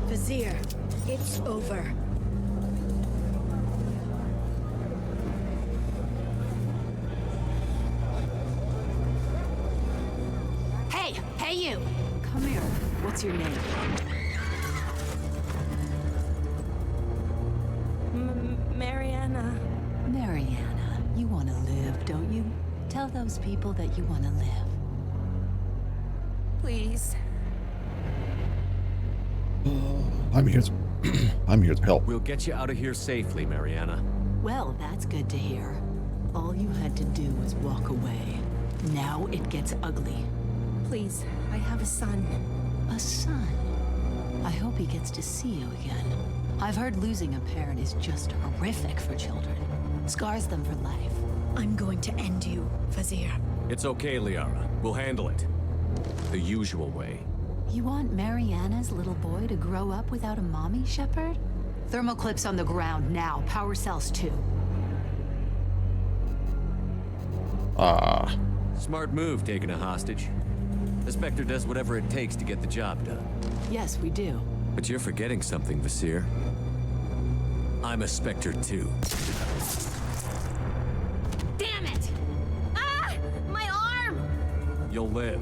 Vizier, it's over. Hey, you! Come here. What's your name? Mariana. Mariana. You want to live, don't you? Tell those people that you want to live. Please. I'm here to I'm here to help. We'll get you out of here safely, Mariana. Well, that's good to hear. All you had to do was walk away. Now it gets ugly. Please, I have a son. A son? I hope he gets to see you again. I've heard losing a parent is just horrific for children. Scars them for life. I'm going to end you, Vizier. It's okay, Liara. We'll handle it. The usual way. You want Mariana's little boy to grow up without a mommy, Shepard? Thermal clips on the ground now. Power cells too. Smart move, taking a hostage. The Spectre does whatever it takes to get the job done. Yes, we do. But you're forgetting something, Vizier. I'm a Spectre too. Damn it! Ah! My arm! You'll live.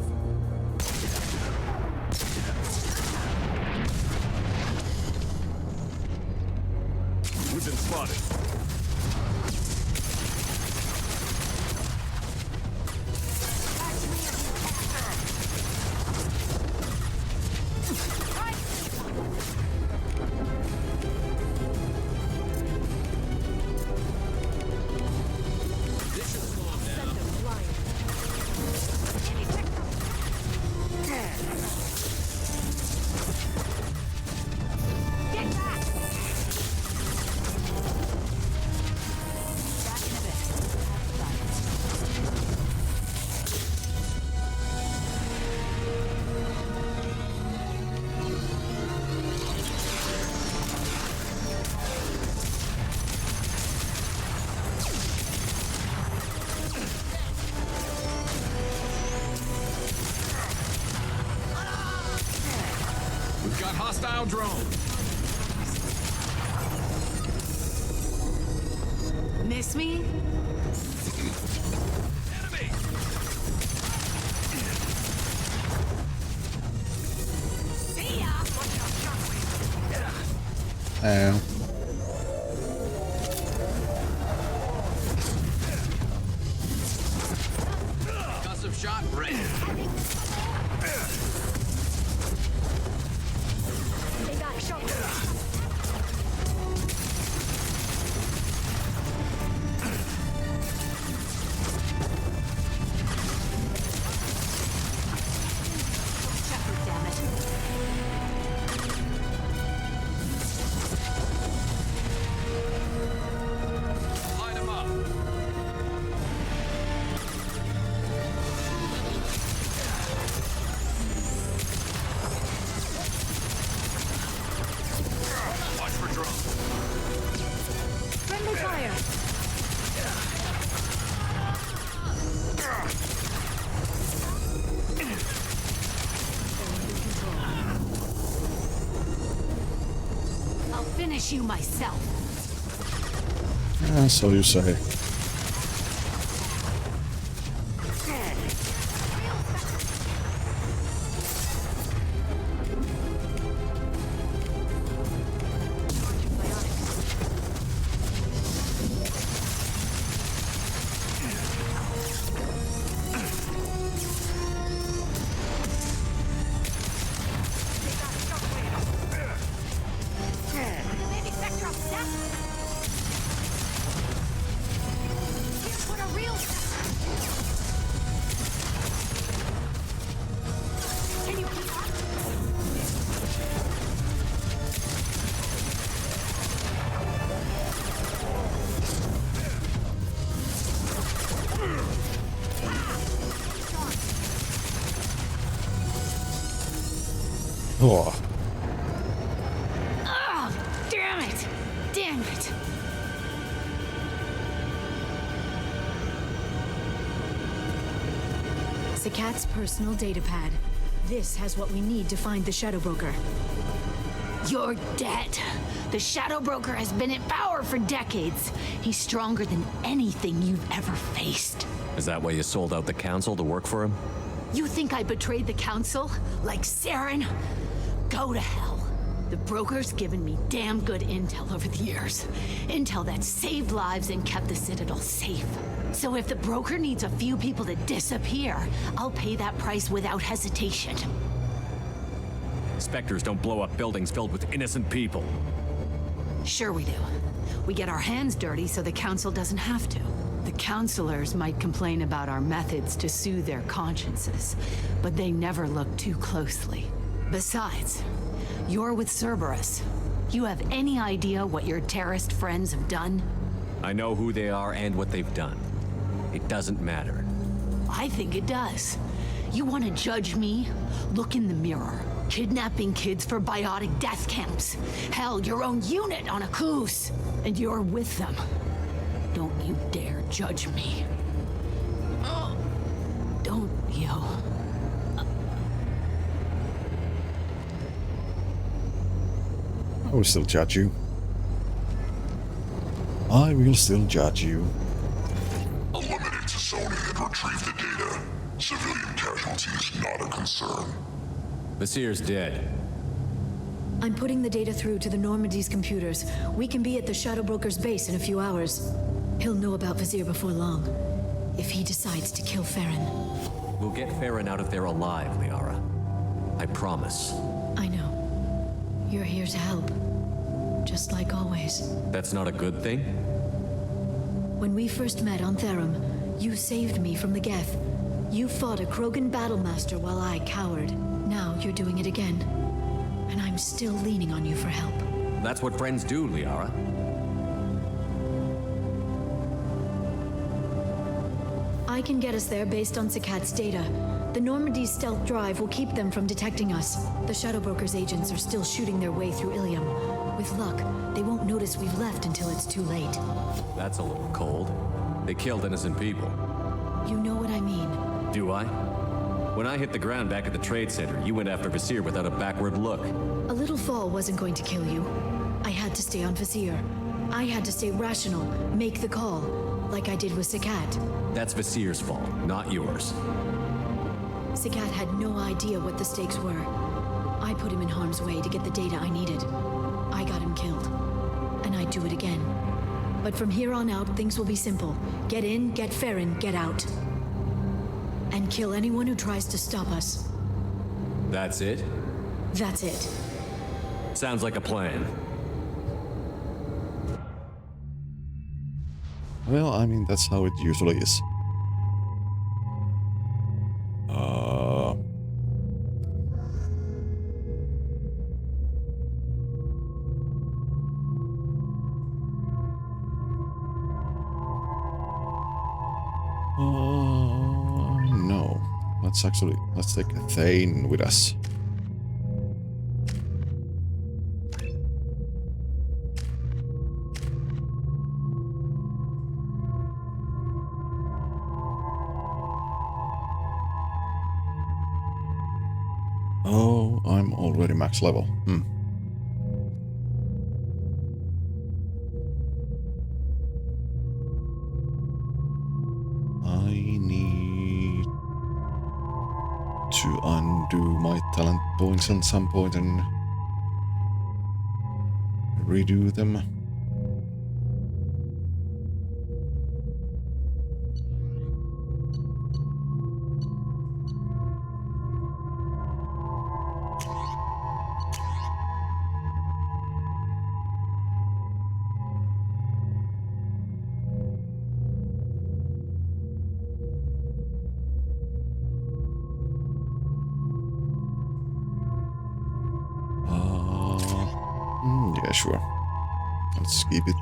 We've been spotted. Hostile drone. Miss me? Ow. Concussive shot ready. They got shot. Light him up. Watch for drones. Friendly fire. I'll finish you myself. So you say. Maybe Spectrum, step. Here's what a real. Can you keep up? Oh. Oh, damn it! Damn it! Sakat's personal data pad. This has what we need to find the Shadow Broker. You're dead. The Shadow Broker has been in power for decades. He's stronger than anything you've ever faced. Is that why you sold out the council to work for him? You think I betrayed the Council? Like Saren? Go to hell. The Broker's given me damn good intel over the years. Intel that saved lives and kept the Citadel safe. So if the Broker needs a few people to disappear, I'll pay that price without hesitation. Spectres don't blow up buildings filled with innocent people. Sure we do. We get our hands dirty so the Council doesn't have to. The Councilors might complain about our methods to soothe their consciences, but they never look too closely. Besides, you're with Cerberus. You have any idea what your terrorist friends have done? I know who they are and what they've done. It doesn't matter. I think it does. You want to judge me? Look in the mirror. Kidnapping kids for biotic death camps. Hell, your own unit on a cruise. And you're with them. Don't you dare judge me. Don't you? I will still judge you. I will still judge you. Eliminate Sony and retrieve the data. Civilian casualties not a concern. Vasir's dead. I'm putting the data through to the Normandy's computers. We can be at the Shadow Broker's base in a few hours. He'll know about Vasir before long. If he decides to kill Farron. We'll get Farron out of there alive, Liara. I promise. I know. You're here to help. Just like always. That's not a good thing? When we first met on Therum, you saved me from the Geth. You fought a Krogan battlemaster while I cowered. Now you're doing it again. And I'm still leaning on you for help. That's what friends do, Liara. I can get us there based on Sakat's data. The Normandy's stealth drive will keep them from detecting us. The Shadow Broker's agents are still shooting their way through Ilium. With luck, they won't notice we've left until it's too late. That's a little cold. They killed innocent people. You know what I mean. Do I? When I hit the ground back at the trade center, you went after Visir without a backward look. A little fall wasn't going to kill you. I had to stay on Visir. I had to stay rational, make the call, like I did with Sakat. That's Visir's fault, not yours. Sakat had no idea what the stakes were. I put him in harm's way to get the data I needed. I got him killed. And I'd do it again. But from here on out, things will be simple. Get in, get Farron, get out. And kill anyone who tries to stop us. That's it? That's it. Sounds like a plan. Well, I mean, that's how it usually is. No. Let's take Thane with us. Oh, I'm already max level. I need to undo my talent points at some point and redo them. Yeah, sure. Let's keep it.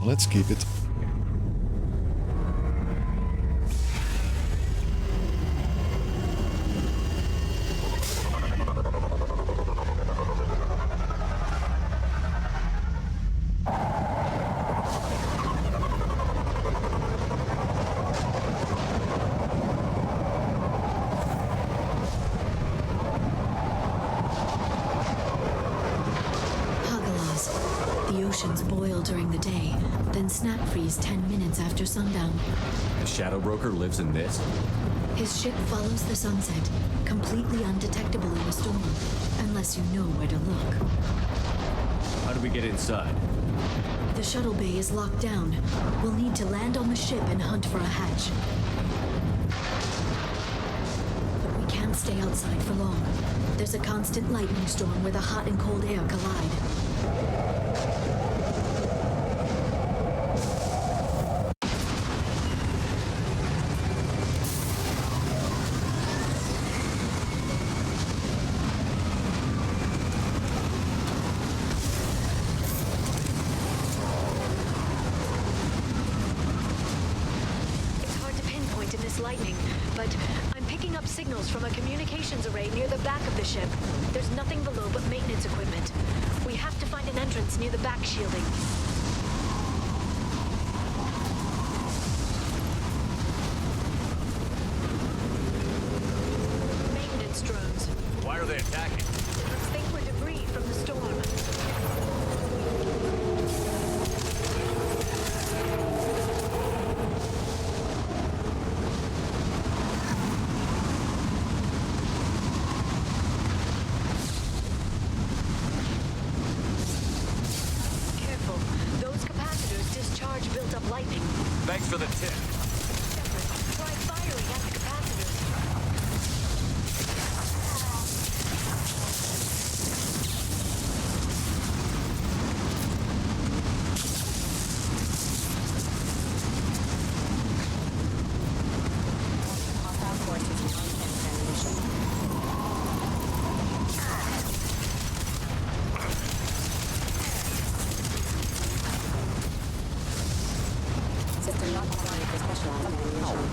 Let's keep it. The oceans boil during the day, then snap freeze 10 minutes after sundown. The Shadow Broker lives in this? His ship follows the sunset, completely undetectable in a storm, unless you know where to look. How do we get inside? The shuttle bay is locked down. We'll need to land on the ship and hunt for a hatch. But we can't stay outside for long. There's a constant lightning storm where the hot and cold air collide. Lightning, but I'm picking up signals from a communications array near the back of the ship. There's nothing below but maintenance equipment. We have to find an entrance near the back shielding. Maintenance drones. Why are they attacking? I think we're debris from the storm. Thanks for the tip. Try firing at the capacitors. System not designed for specialized ammunition.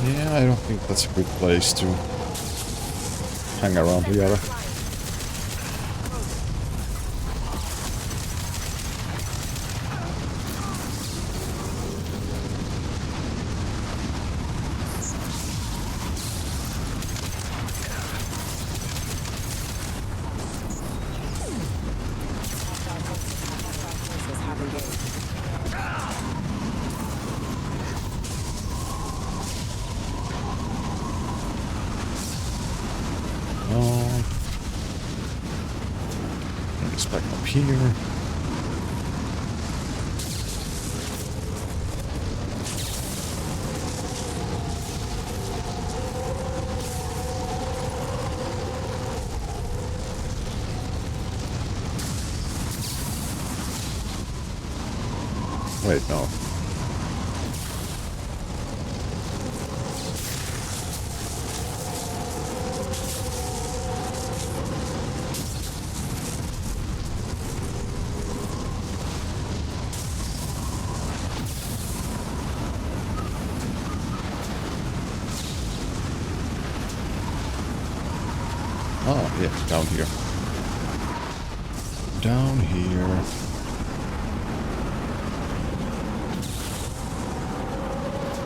Yeah, I don't think that's a good place to hang around together. It's back up here. Wait, no. Oh, yeah, down here. Down here.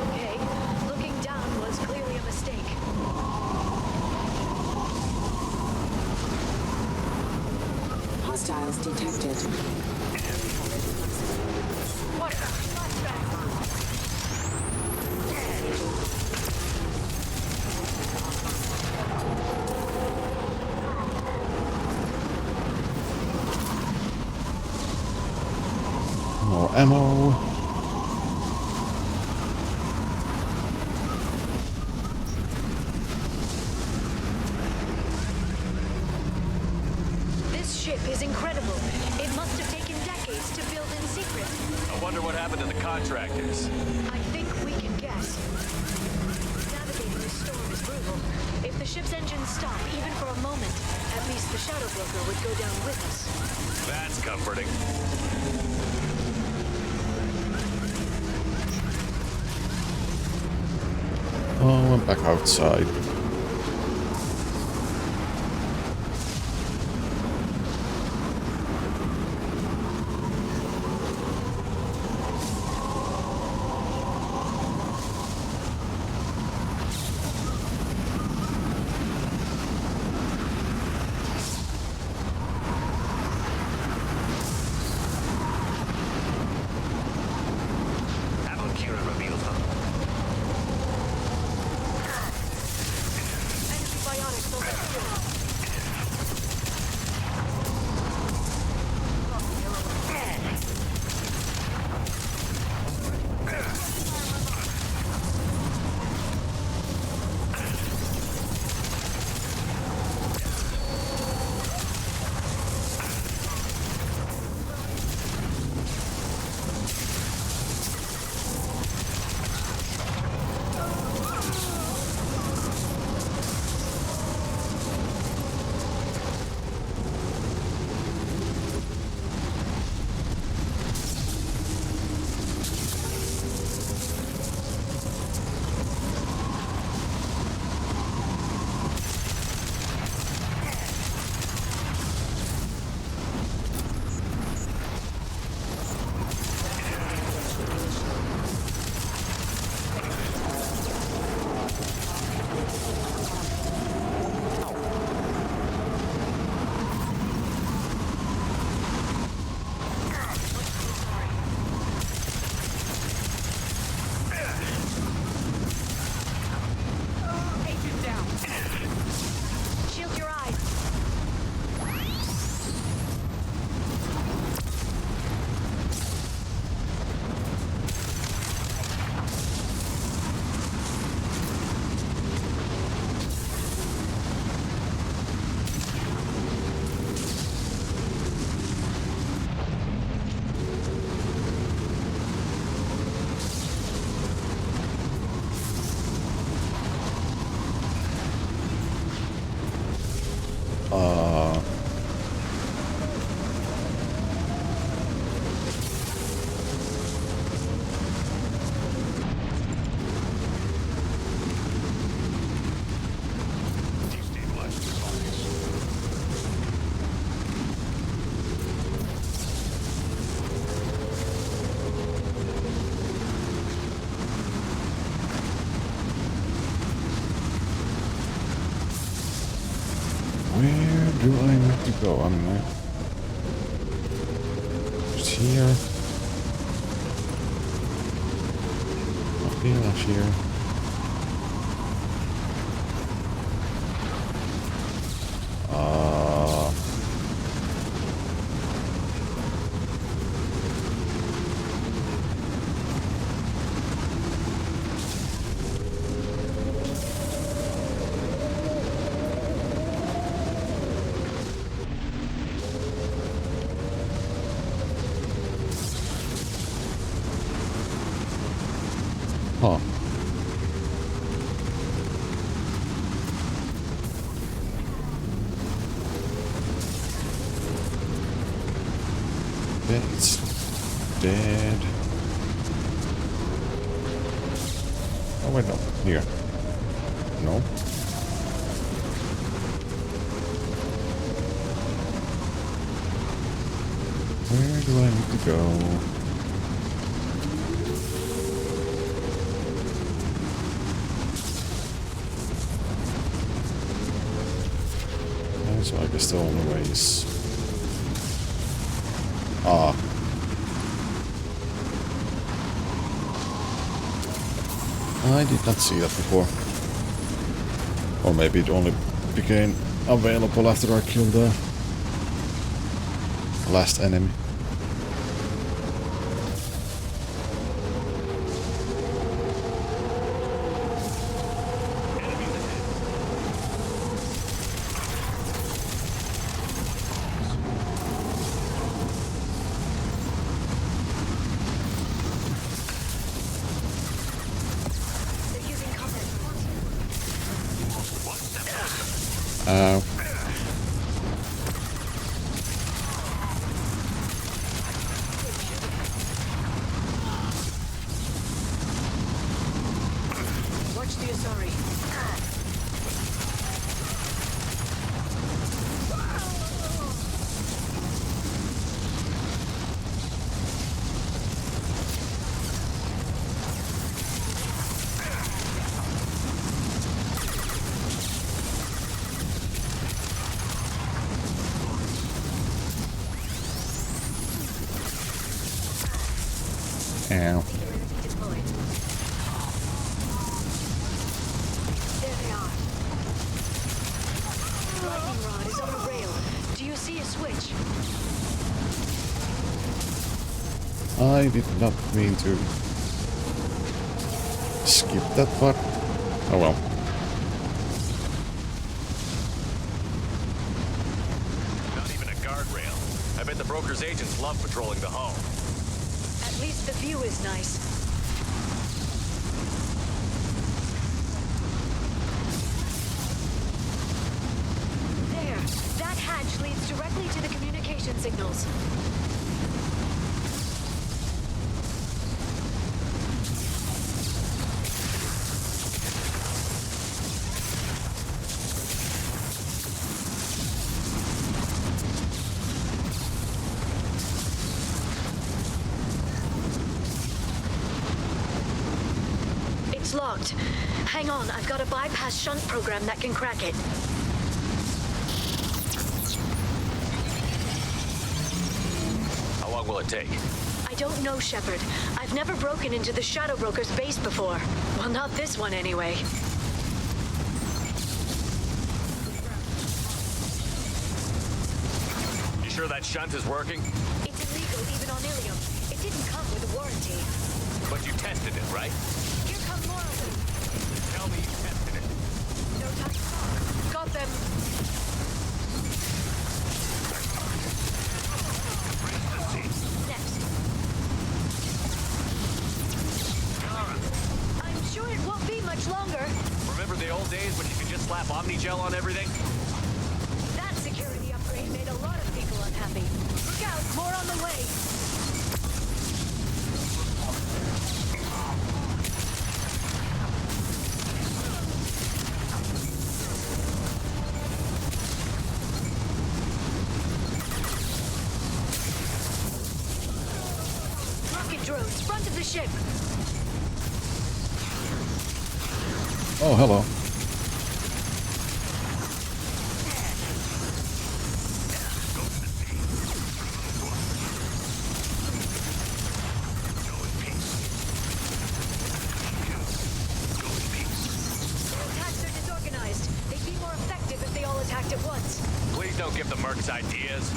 Okay, looking down was clearly a mistake. Hostiles detected. What the flashback? More ammo. This ship is incredible. It must have taken decades to build in secret. I wonder what happened to the contractors. I think we can guess. Navigating this storm is brutal. If the ship's engines stop, even for a moment, at least the Shadow Broker would go down with us. That's comforting. Oh, I'm back outside. Avalon Kira revealed her. do I need to go? I mean, just here. Up here, up here. Huh. It's dead. Oh wait, no. Here. No. Where do I need to go? So I guess the only way is... I did not see that before. Or maybe it only became available after I killed the last enemy. Watch the Asari. Ow. There they are. Lightning rod is on a rail. Do you see a switch? I did not mean to skip that part. Oh well. Not even a guardrail. I bet the broker's agents love patrolling the home. At least the view is nice. There. That hatch leads directly to the communication signals. It's locked. Hang on, I've got a bypass shunt program that can crack it. How long will it take? I don't know, Shepard. I've never broken into the Shadow Broker's base before. Well, not this one anyway. You sure that shunt is working? It's illegal even on Ilium. It didn't come with a warranty. But you tested it, right? Here come more of them. Tell me you tested it. No time to talk. Got them. Next. I'm sure it won't be much longer. Remember the old days when you could just slap Omnigel on everything? That security upgrade made a lot of people unhappy. Look out, more on the way. Rocket drones, front of the ship. Oh, hello. these ideas?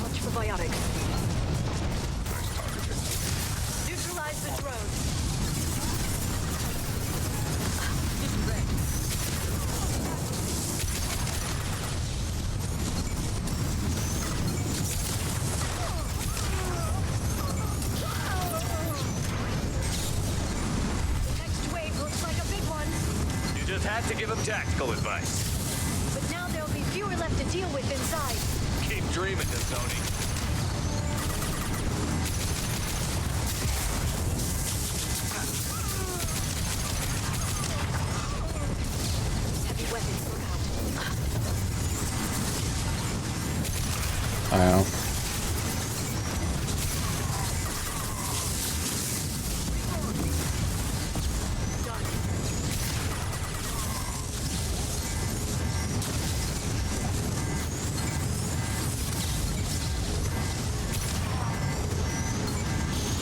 Watch for biotics. Neutralize the drone. Next wave looks like a big one. You just had to give him tactical advice. But now there'll be fewer left to deal with inside. Keep dreaming, Sony. Heavy weapons look out. I know.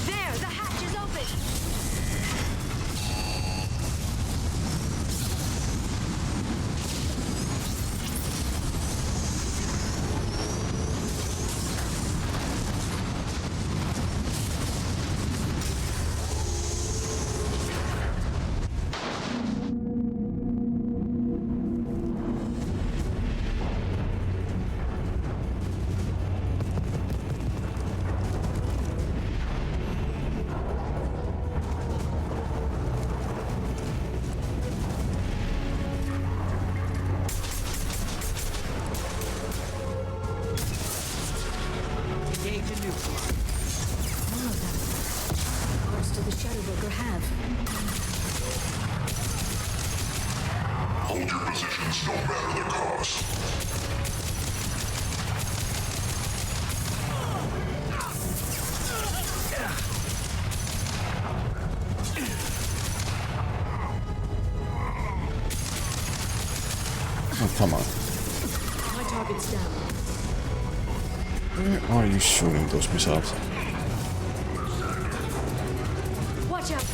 There, the hatch is open. Engage and neutralize. More of them. What parts did the Shadow Broker have? Hold your positions no matter the cost. Oh, come on. My target's down. Where are you shooting those missiles? Watch out.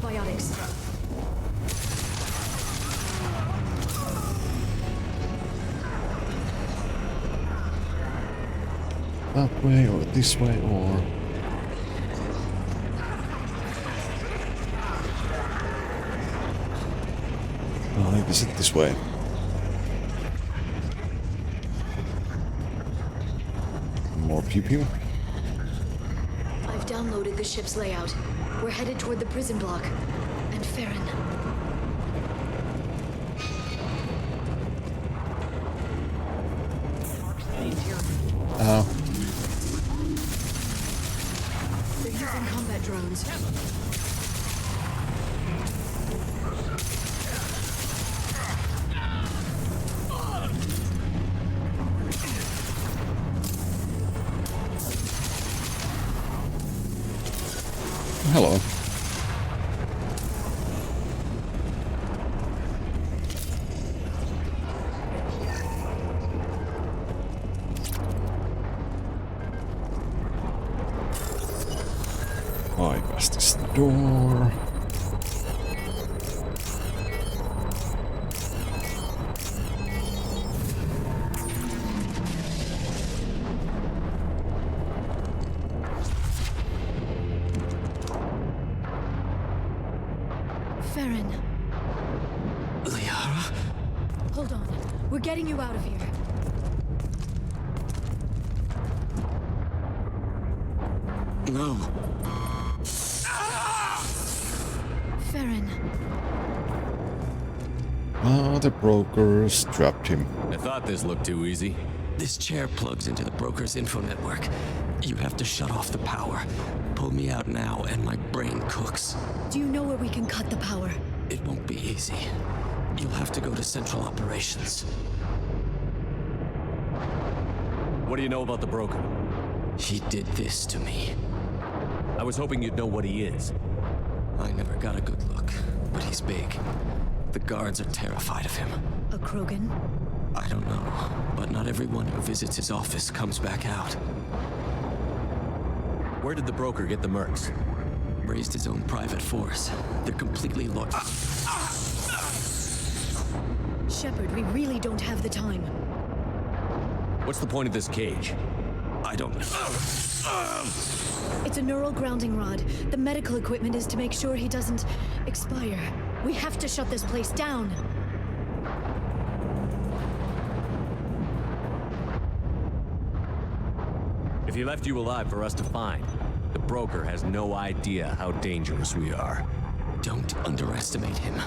Probiotics. That way or this way or... Oh, maybe is it this way? More pew-pew? I've downloaded the ship's layout. We're headed toward the prison block. And Farron. Oh. They're using combat drones. Hello. Bypass this door. Farron. Liara? Hold on. We're getting you out of here. No. Farron. Ah, the brokers trapped him. I thought this looked too easy. This chair plugs into the broker's info network. You have to shut off the power. Pull me out now and my brain cooks. Do you know where we can cut the power? It won't be easy. You'll have to go to Central Operations. What do you know about the broker? He did this to me. I was hoping you'd know what he is. I never got a good look, but he's big. The guards are terrified of him. A Krogan? I don't know, but not everyone who visits his office comes back out. Where did the broker get the mercs? Raised his own private force. They're completely loyal. Shepard, we really don't have the time. What's the point of this cage? I don't know. It's a neural grounding rod. The medical equipment is to make sure he doesn't expire. We have to shut this place down. If he left you alive for us to find, the broker has no idea how dangerous we are. Don't underestimate him.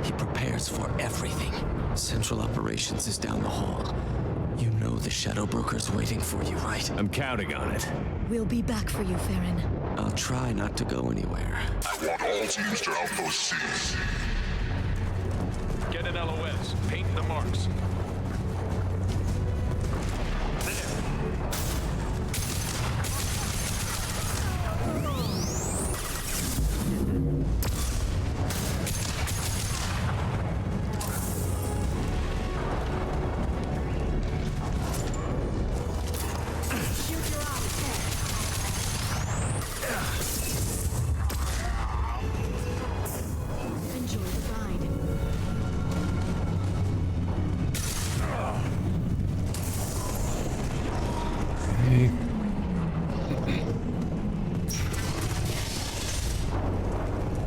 He prepares for everything. Central Operations is down the hall. You know the Shadow Broker's waiting for you, right? I'm counting on it. We'll be back for you, Farron. I'll try not to go anywhere. I want all teams to Outpost C. Get an LOS. Paint the marks.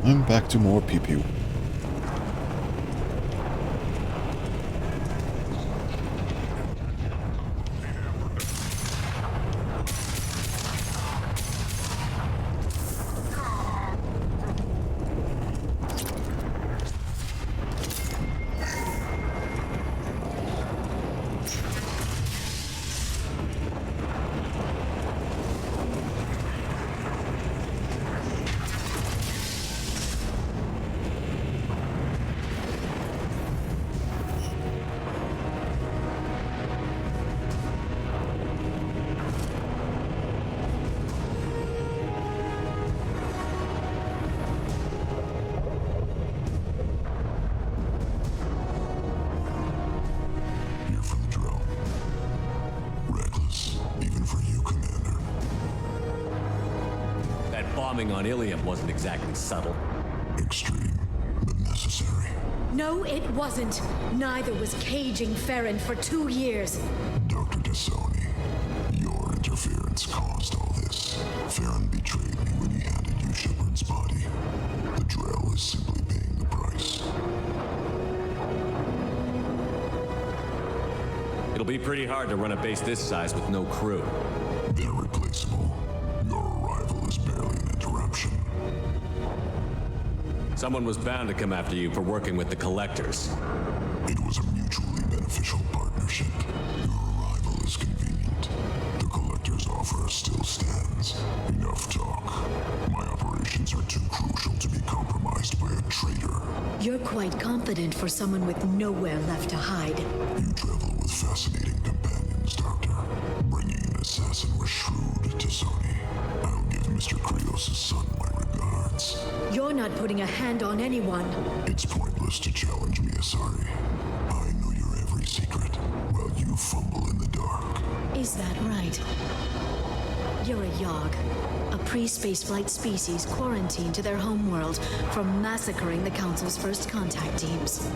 I'm back to more pew-pew. Bombing on Ilium wasn't exactly subtle. Extreme, but necessary. No, it wasn't. Neither was caging Farron for 2 years. Dr. T'Soni, your interference caused all this. Farron betrayed me when he handed you Shepard's body. The Drell is simply paying the price. It'll be pretty hard to run a base this size with no crew. They're replaceable. Your arrival is barely an interruption. Someone was bound to come after you for working with the Collectors. It was a mutually beneficial partnership. Your arrival is convenient. The Collector's offer still stands. Enough talk. My operations are too crucial to be compromised by a traitor. You're quite confident for someone with nowhere left to hide. You travel with fascinating companions, Doctor. Bringing an assassin was shrewd, T'Soni. I'll give Mr. Krios' son my regards. You're not putting a hand on anyone. It's pointless to challenge me, Asari. I know your every secret, while you fumble in the dark. Is that right? You're a Yogg, a pre-spaceflight species quarantined to their homeworld for massacring the Council's first contact teams.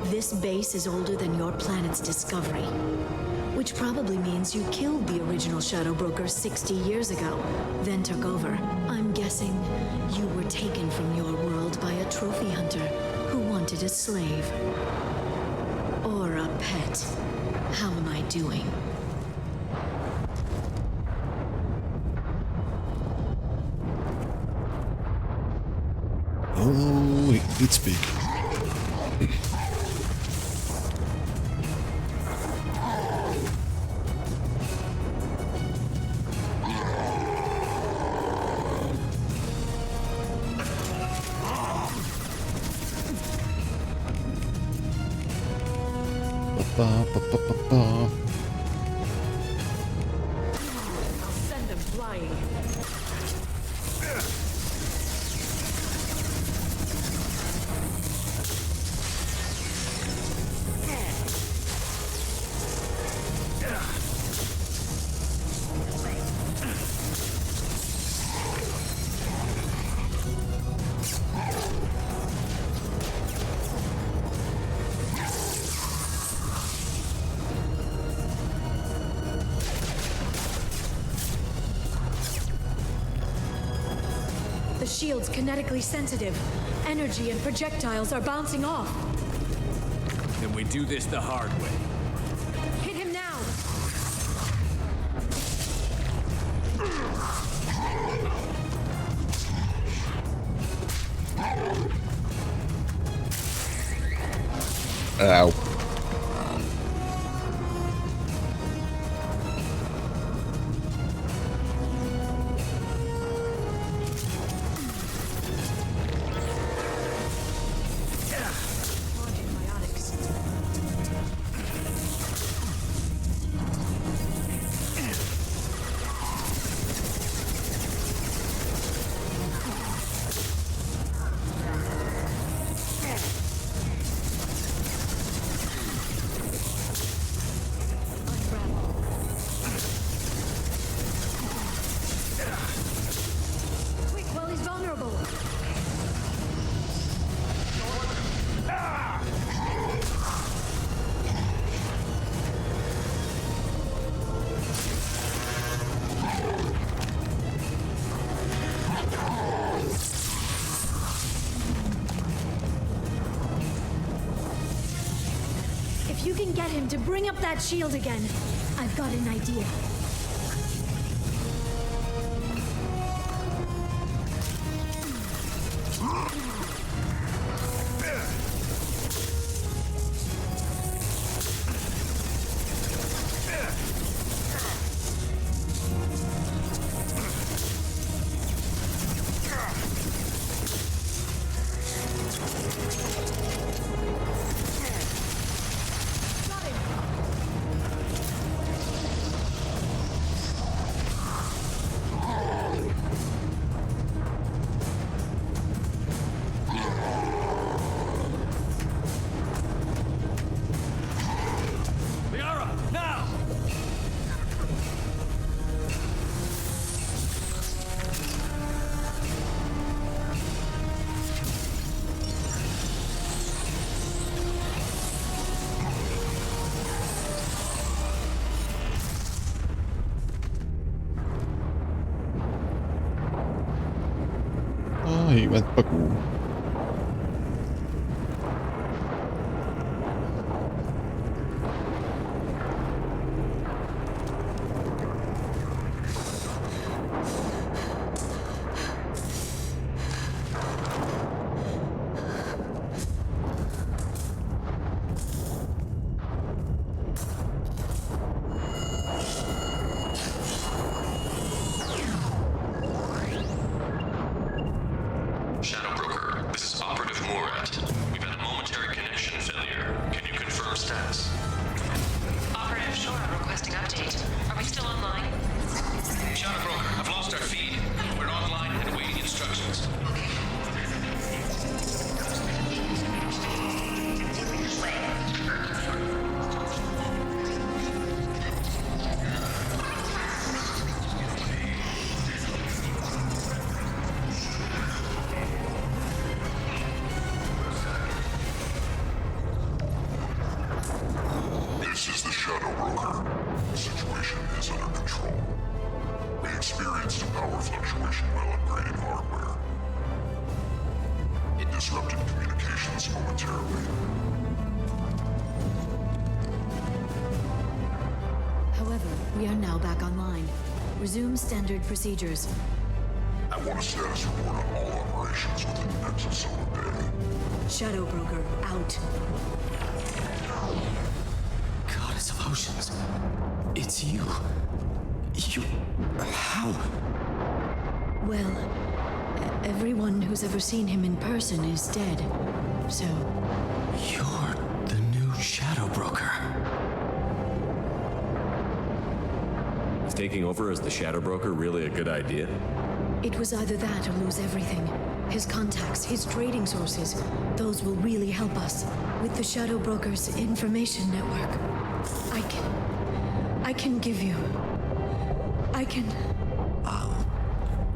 This base is older than your planet's discovery, which probably means you killed the original Shadow Broker 60 years ago, then took over. I'm guessing you were taken from your world by a trophy hunter who wanted a slave. Or a pet. How am I doing? Oh, it's big. Ba, ba, ba, ba, ba. I'll send them flying. The shield's kinetically sensitive. Energy and projectiles are bouncing off. Then we do this the hard way. Hit him now! Ow. Quick, while he's vulnerable! If you can get him to bring up that shield again, I've got an idea. Liara, now! Ah, he went Baku. Shadow Broker, this is Operative Murat. We've had a momentary connection failure. Can you confirm status? Operative Shora requesting update. Are we still online? Shadow Broker, I've lost our feed. We're online and awaiting instructions. This is the Shadow Broker. The situation is under control. We experienced a power fluctuation while upgrading hardware. It disrupted communications momentarily. However, we are now back online. Resume standard procedures. I want a status report on all operations within Nexus Solar Bay. Shadow Broker, out. Goddess of Oceans. It's you. You... How? Well, everyone who's ever seen him in person is dead. So... You're the new Shadow Broker. taking over as the Shadow Broker really a good idea? It was either that or lose everything. His contacts, his trading sources, those will really help us. With the Shadow Broker's information network, I can give you... I'll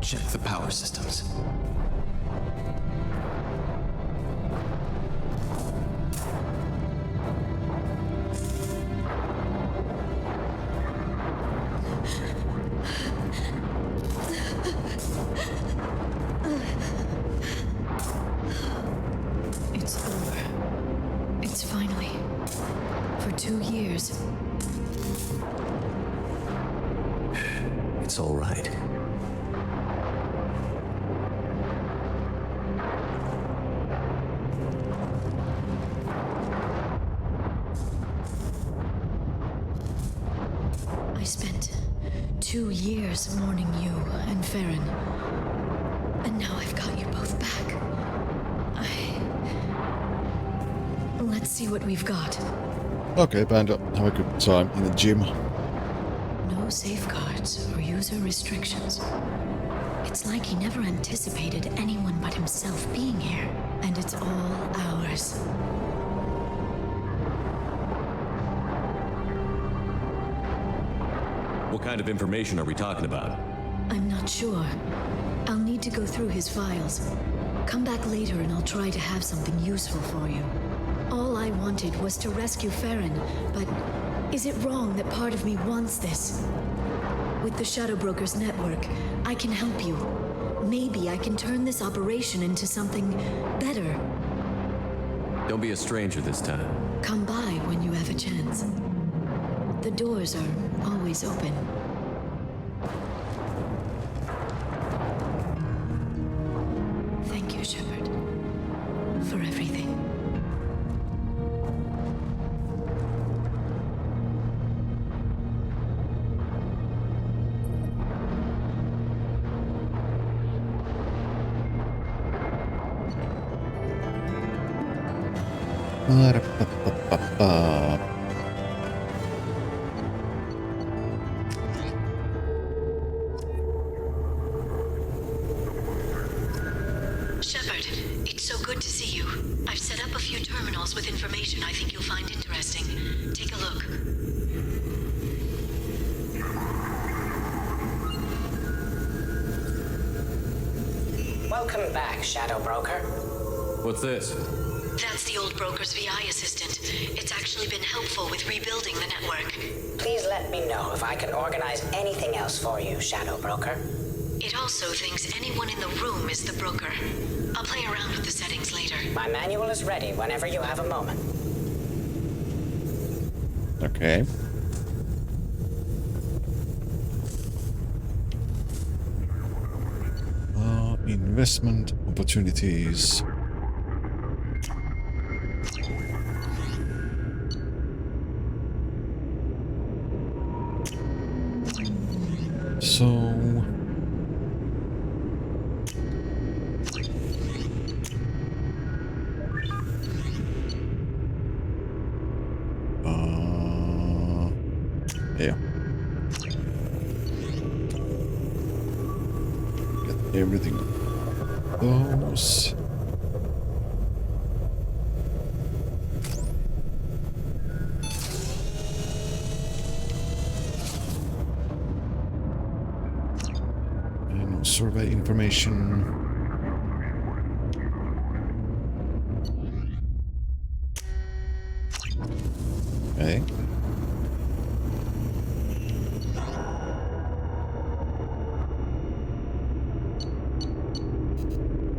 check the power systems. It's over. It's finally. For 2 years. It's all right. I spent 2 years mourning you and Farron. And now I've got you both back. Let's see what we've got. Okay, Panda, have a good time in the gym. No safeguards or user restrictions. It's like he never anticipated anyone but himself being here. And it's all ours. What kind of information are we talking about? I'm not sure. I'll need to go through his files. Come back later and I'll try to have something useful for you. All I wanted was to rescue Farron, but is it wrong that part of me wants this? With the Shadow Broker's network, I can help you. Maybe I can turn this operation into something better. Don't be a stranger this time. Come by when you have a chance. The doors are always open. Thank you, Shepard, for everything. Shepard, it's so good to see you. I've set up a few terminals with information I think you'll find interesting. Take a look. Welcome back, Shadow Broker. What's this? That's the old broker's VI assistant. It's actually been helpful with rebuilding the network. Please let me know if I can organize anything else for you, Shadow Broker. It also thinks anyone in the room is the broker. I'll play around with the settings later. My manual is ready whenever you have a moment. Okay. Investment opportunities. So yeah. Get everything. Those. And survey information. Okay.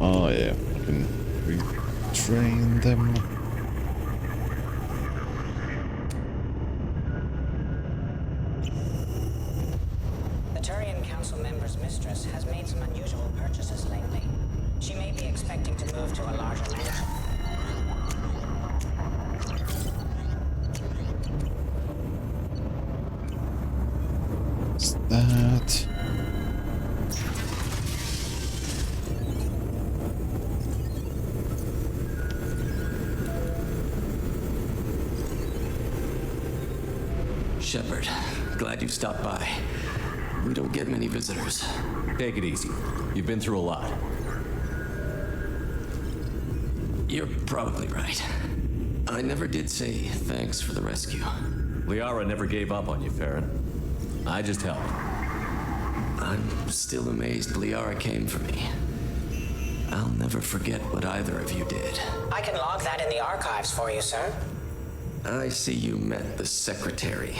Oh yeah, you can retrain them. The Turian Council member's mistress has made some unusual purchases lately. She may be expecting to move to a larger mansion. What's that? Shepard, glad you stopped by. We don't get many visitors. Take it easy. You've been through a lot. You're probably right. I never did say thanks for the rescue. Liara never gave up on you, Farron. I just helped. I'm still amazed Liara came for me. I'll never forget what either of you did. I can log that in the archives for you, sir. I see you met the secretary.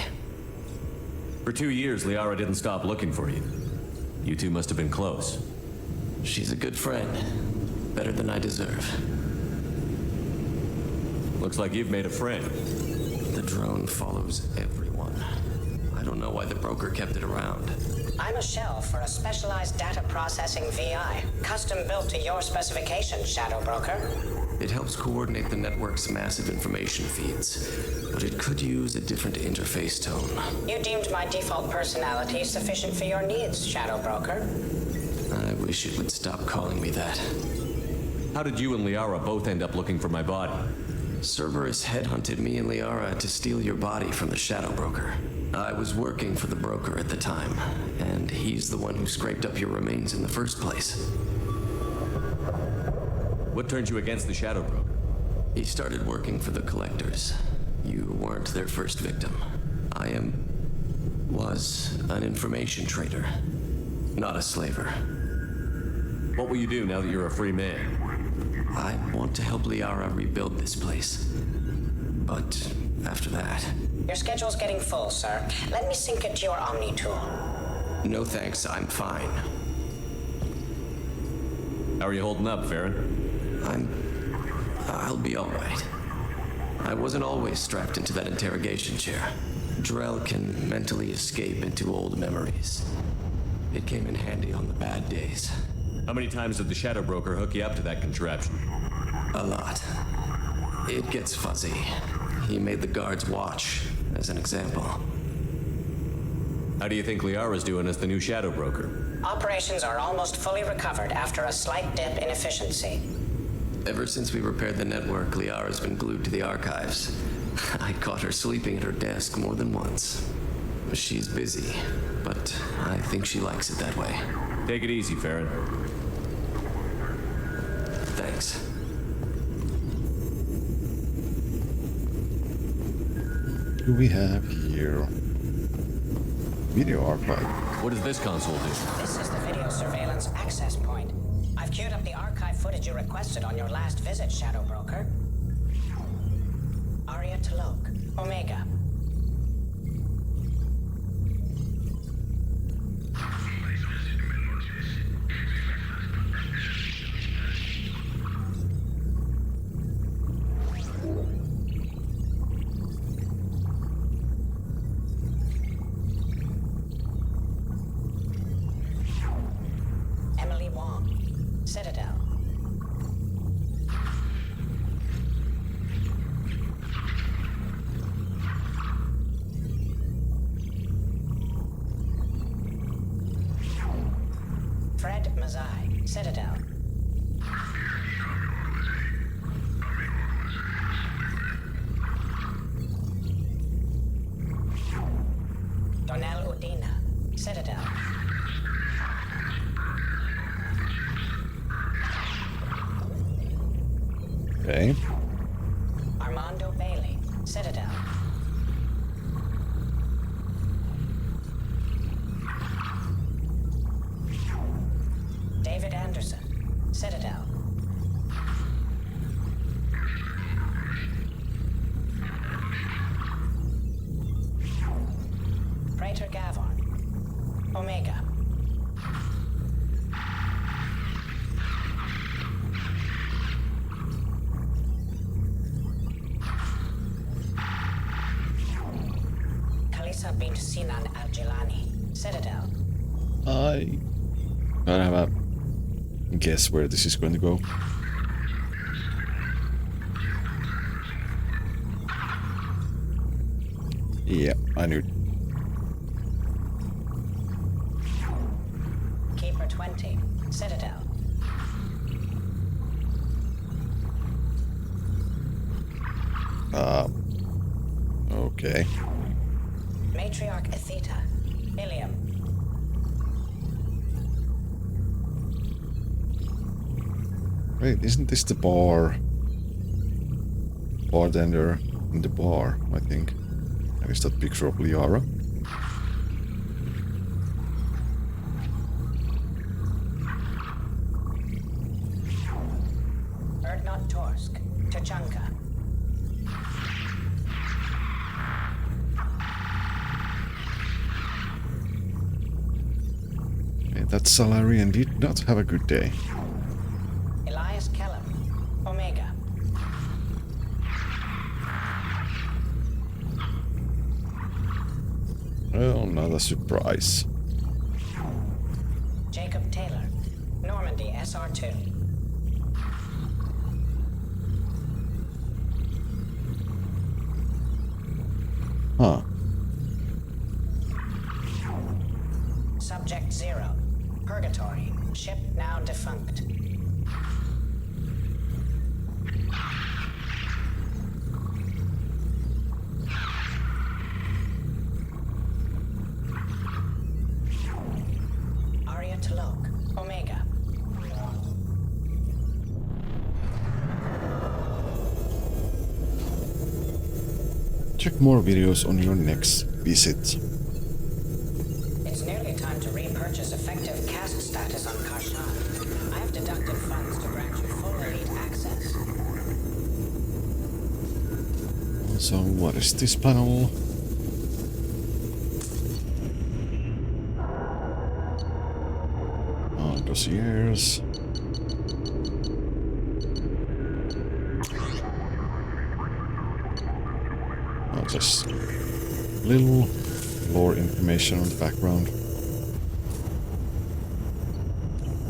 For 2 years, Liara didn't stop looking for you. You two must have been close. She's a good friend. Better than I deserve. Looks like you've made a friend. The drone follows everyone. I don't know why the broker kept it around. I'm a shell for a specialized data processing VI, custom built to your specifications, Shadow Broker. It helps coordinate the network's massive information feeds, but it could use a different interface tone. You deemed my default personality sufficient for your needs, Shadow Broker. I wish it would stop calling me that. How did you and Liara both end up looking for my body? Cerberus headhunted me and Liara to steal your body from the Shadow Broker. I was working for the broker at the time, and he's the one who scraped up your remains in the first place. What turned you against the Shadow Broker? He started working for the Collectors. You weren't their first victim. I was an information trader, not a slaver. What will you do now that you're a free man? I want to help Liara rebuild this place. But after that... Your schedule's getting full, sir. Let me sync it to your Omni tool. No thanks, I'm fine. How are you holding up, Farron? I'll be all right. I wasn't always strapped into that interrogation chair. Drell can mentally escape into old memories. It came in handy on the bad days. How many times did the Shadow Broker hook you up to that contraption? A lot. It gets fuzzy. He made the guards watch, as an example. How do you think Liara's doing as the new Shadow Broker? Operations are almost fully recovered after a slight dip in efficiency. Ever since we repaired the network, Liara's been glued to the archives. I caught her sleeping at her desk more than once. She's busy, but I think she likes it that way. Take it easy, Farron. Thanks. Who do we have here? Video archive. What does this console do? This is the video surveillance access point. I've queued up the archive footage you requested on your last visit, Shadow Broker. Aria Talok, Omega. Emily Wong, Citadel. Fred Mazai, Citadel. Donnell Udina, Citadel. Okay. Armando Bailey, Citadel. David Anderson, Citadel. Praetor Gavon, Omega. Kalisa bint Sinan Al-Jilani, Citadel. I don't have a guess where this is going to go. Yeah, I knew. Keeper 20, Citadel. Okay. Matriarch Atheta, Ilium. Wait, isn't this the bar? Bartender in the bar, I think. And is that picture of Liara? Erdnot Torsk, Tachanka. That Salarian did not have a good day. Elias Kellum, Omega. Well, not a surprise. Jacob Taylor, Normandy SR2. Huh. Subject 0, Purgatory, ship now defunct. Arya T'Loak, Omega. Check more videos on your next visit. It's nearly time to repurchase effective caste status on Karshan. I have deducted funds to grant you full elite access. So what is this panel? Dossiers. Just little lore information on the background.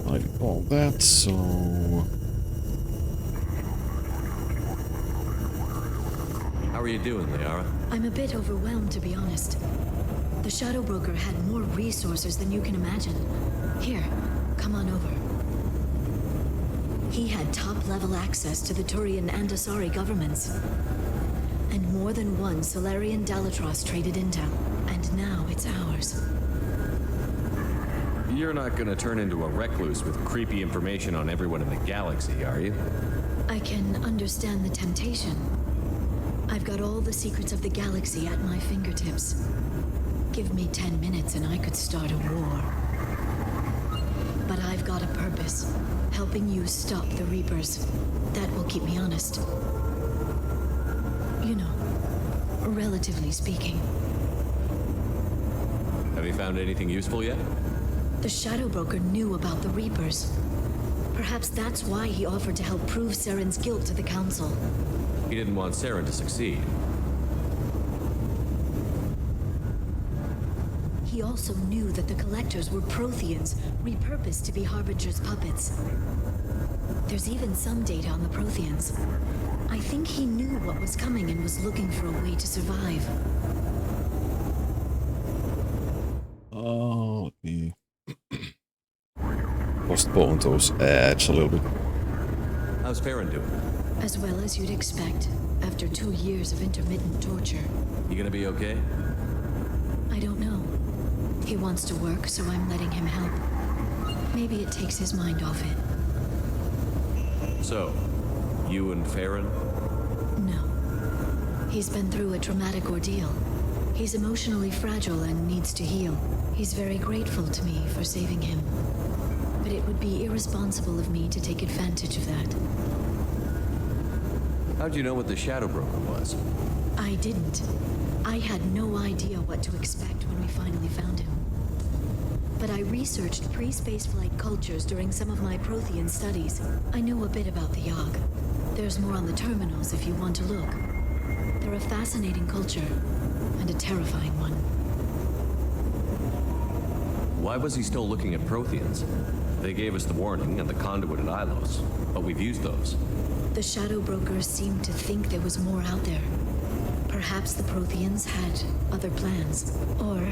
I did all that, so How are you doing, Liara? I'm a bit overwhelmed, to be honest. The Shadow Broker had more resources than you can imagine. Here, come on over. He had top-level access to the Turian and Asari governments. And more than one Solarian Dalatros traded intel. And now it's ours. You're not gonna turn into a recluse with creepy information on everyone in the galaxy, are you? I can understand the temptation. I've got all the secrets of the galaxy at my fingertips. Give me 10 minutes and I could start a war. But I've got a purpose. Helping you stop the Reapers. That will keep me honest. You know, relatively speaking. Have you found anything useful yet? The Shadow Broker knew about the Reapers. Perhaps that's why he offered to help prove Saren's guilt to the Council. He didn't want Saren to succeed. He also knew that the Collectors were Protheans, repurposed to be Harbinger's puppets. There's even some data on the Protheans. I think he knew what was coming and was looking for a way to survive. Oh, let me postpone those ads a little bit. How's Farron doing? As well as you'd expect, after 2 years of intermittent torture. You gonna be okay? I don't know. He wants to work, so I'm letting him help. Maybe it takes his mind off it. So, you and Farron? No. He's been through a traumatic ordeal. He's emotionally fragile and needs to heal. He's very grateful to me for saving him. But it would be irresponsible of me to take advantage of that. How'd you know what the Shadow Broker was? I didn't. I had no idea what to expect when we finally found him. But I researched pre-spaceflight cultures during some of my Prothean studies. I know a bit about the Yogg. There's more on the terminals if you want to look. They're a fascinating culture, and a terrifying one. Why was he still looking at Protheans? They gave us the warning and the conduit at Ilos, but we've used those. The Shadow Brokers seemed to think there was more out there. Perhaps the Protheans had other plans. Or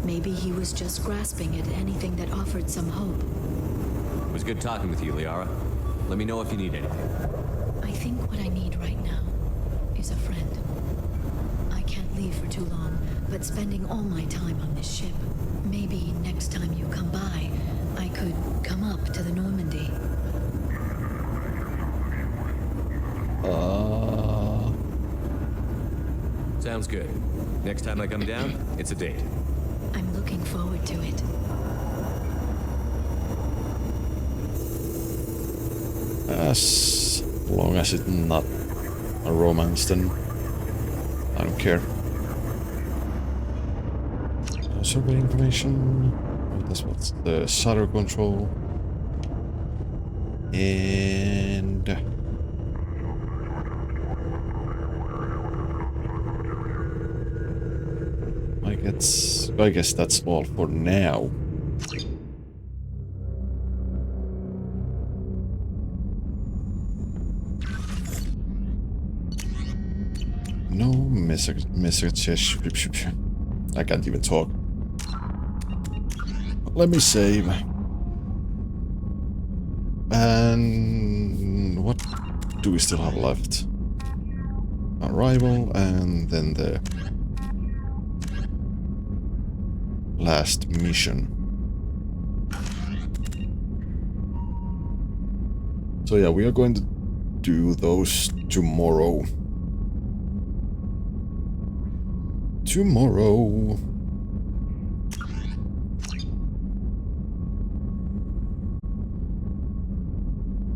maybe he was just grasping at anything that offered some hope. It was good talking with you, Liara. Let me know if you need anything. I think what I need right now is a friend. I can't leave for too long, but spending all my time on this ship. Maybe next time you come by, I could come up to the Normandy. Sounds good. Next time I come down, it's a date. I'm looking forward to it. As long as it's not a romance, then I don't care. Survey information. That's what's the shutter control. And I guess that's all for now. No messages. I can't even talk. Let me save. And what do we still have left? Arrival and then the last mission. So yeah, we are going to do those tomorrow.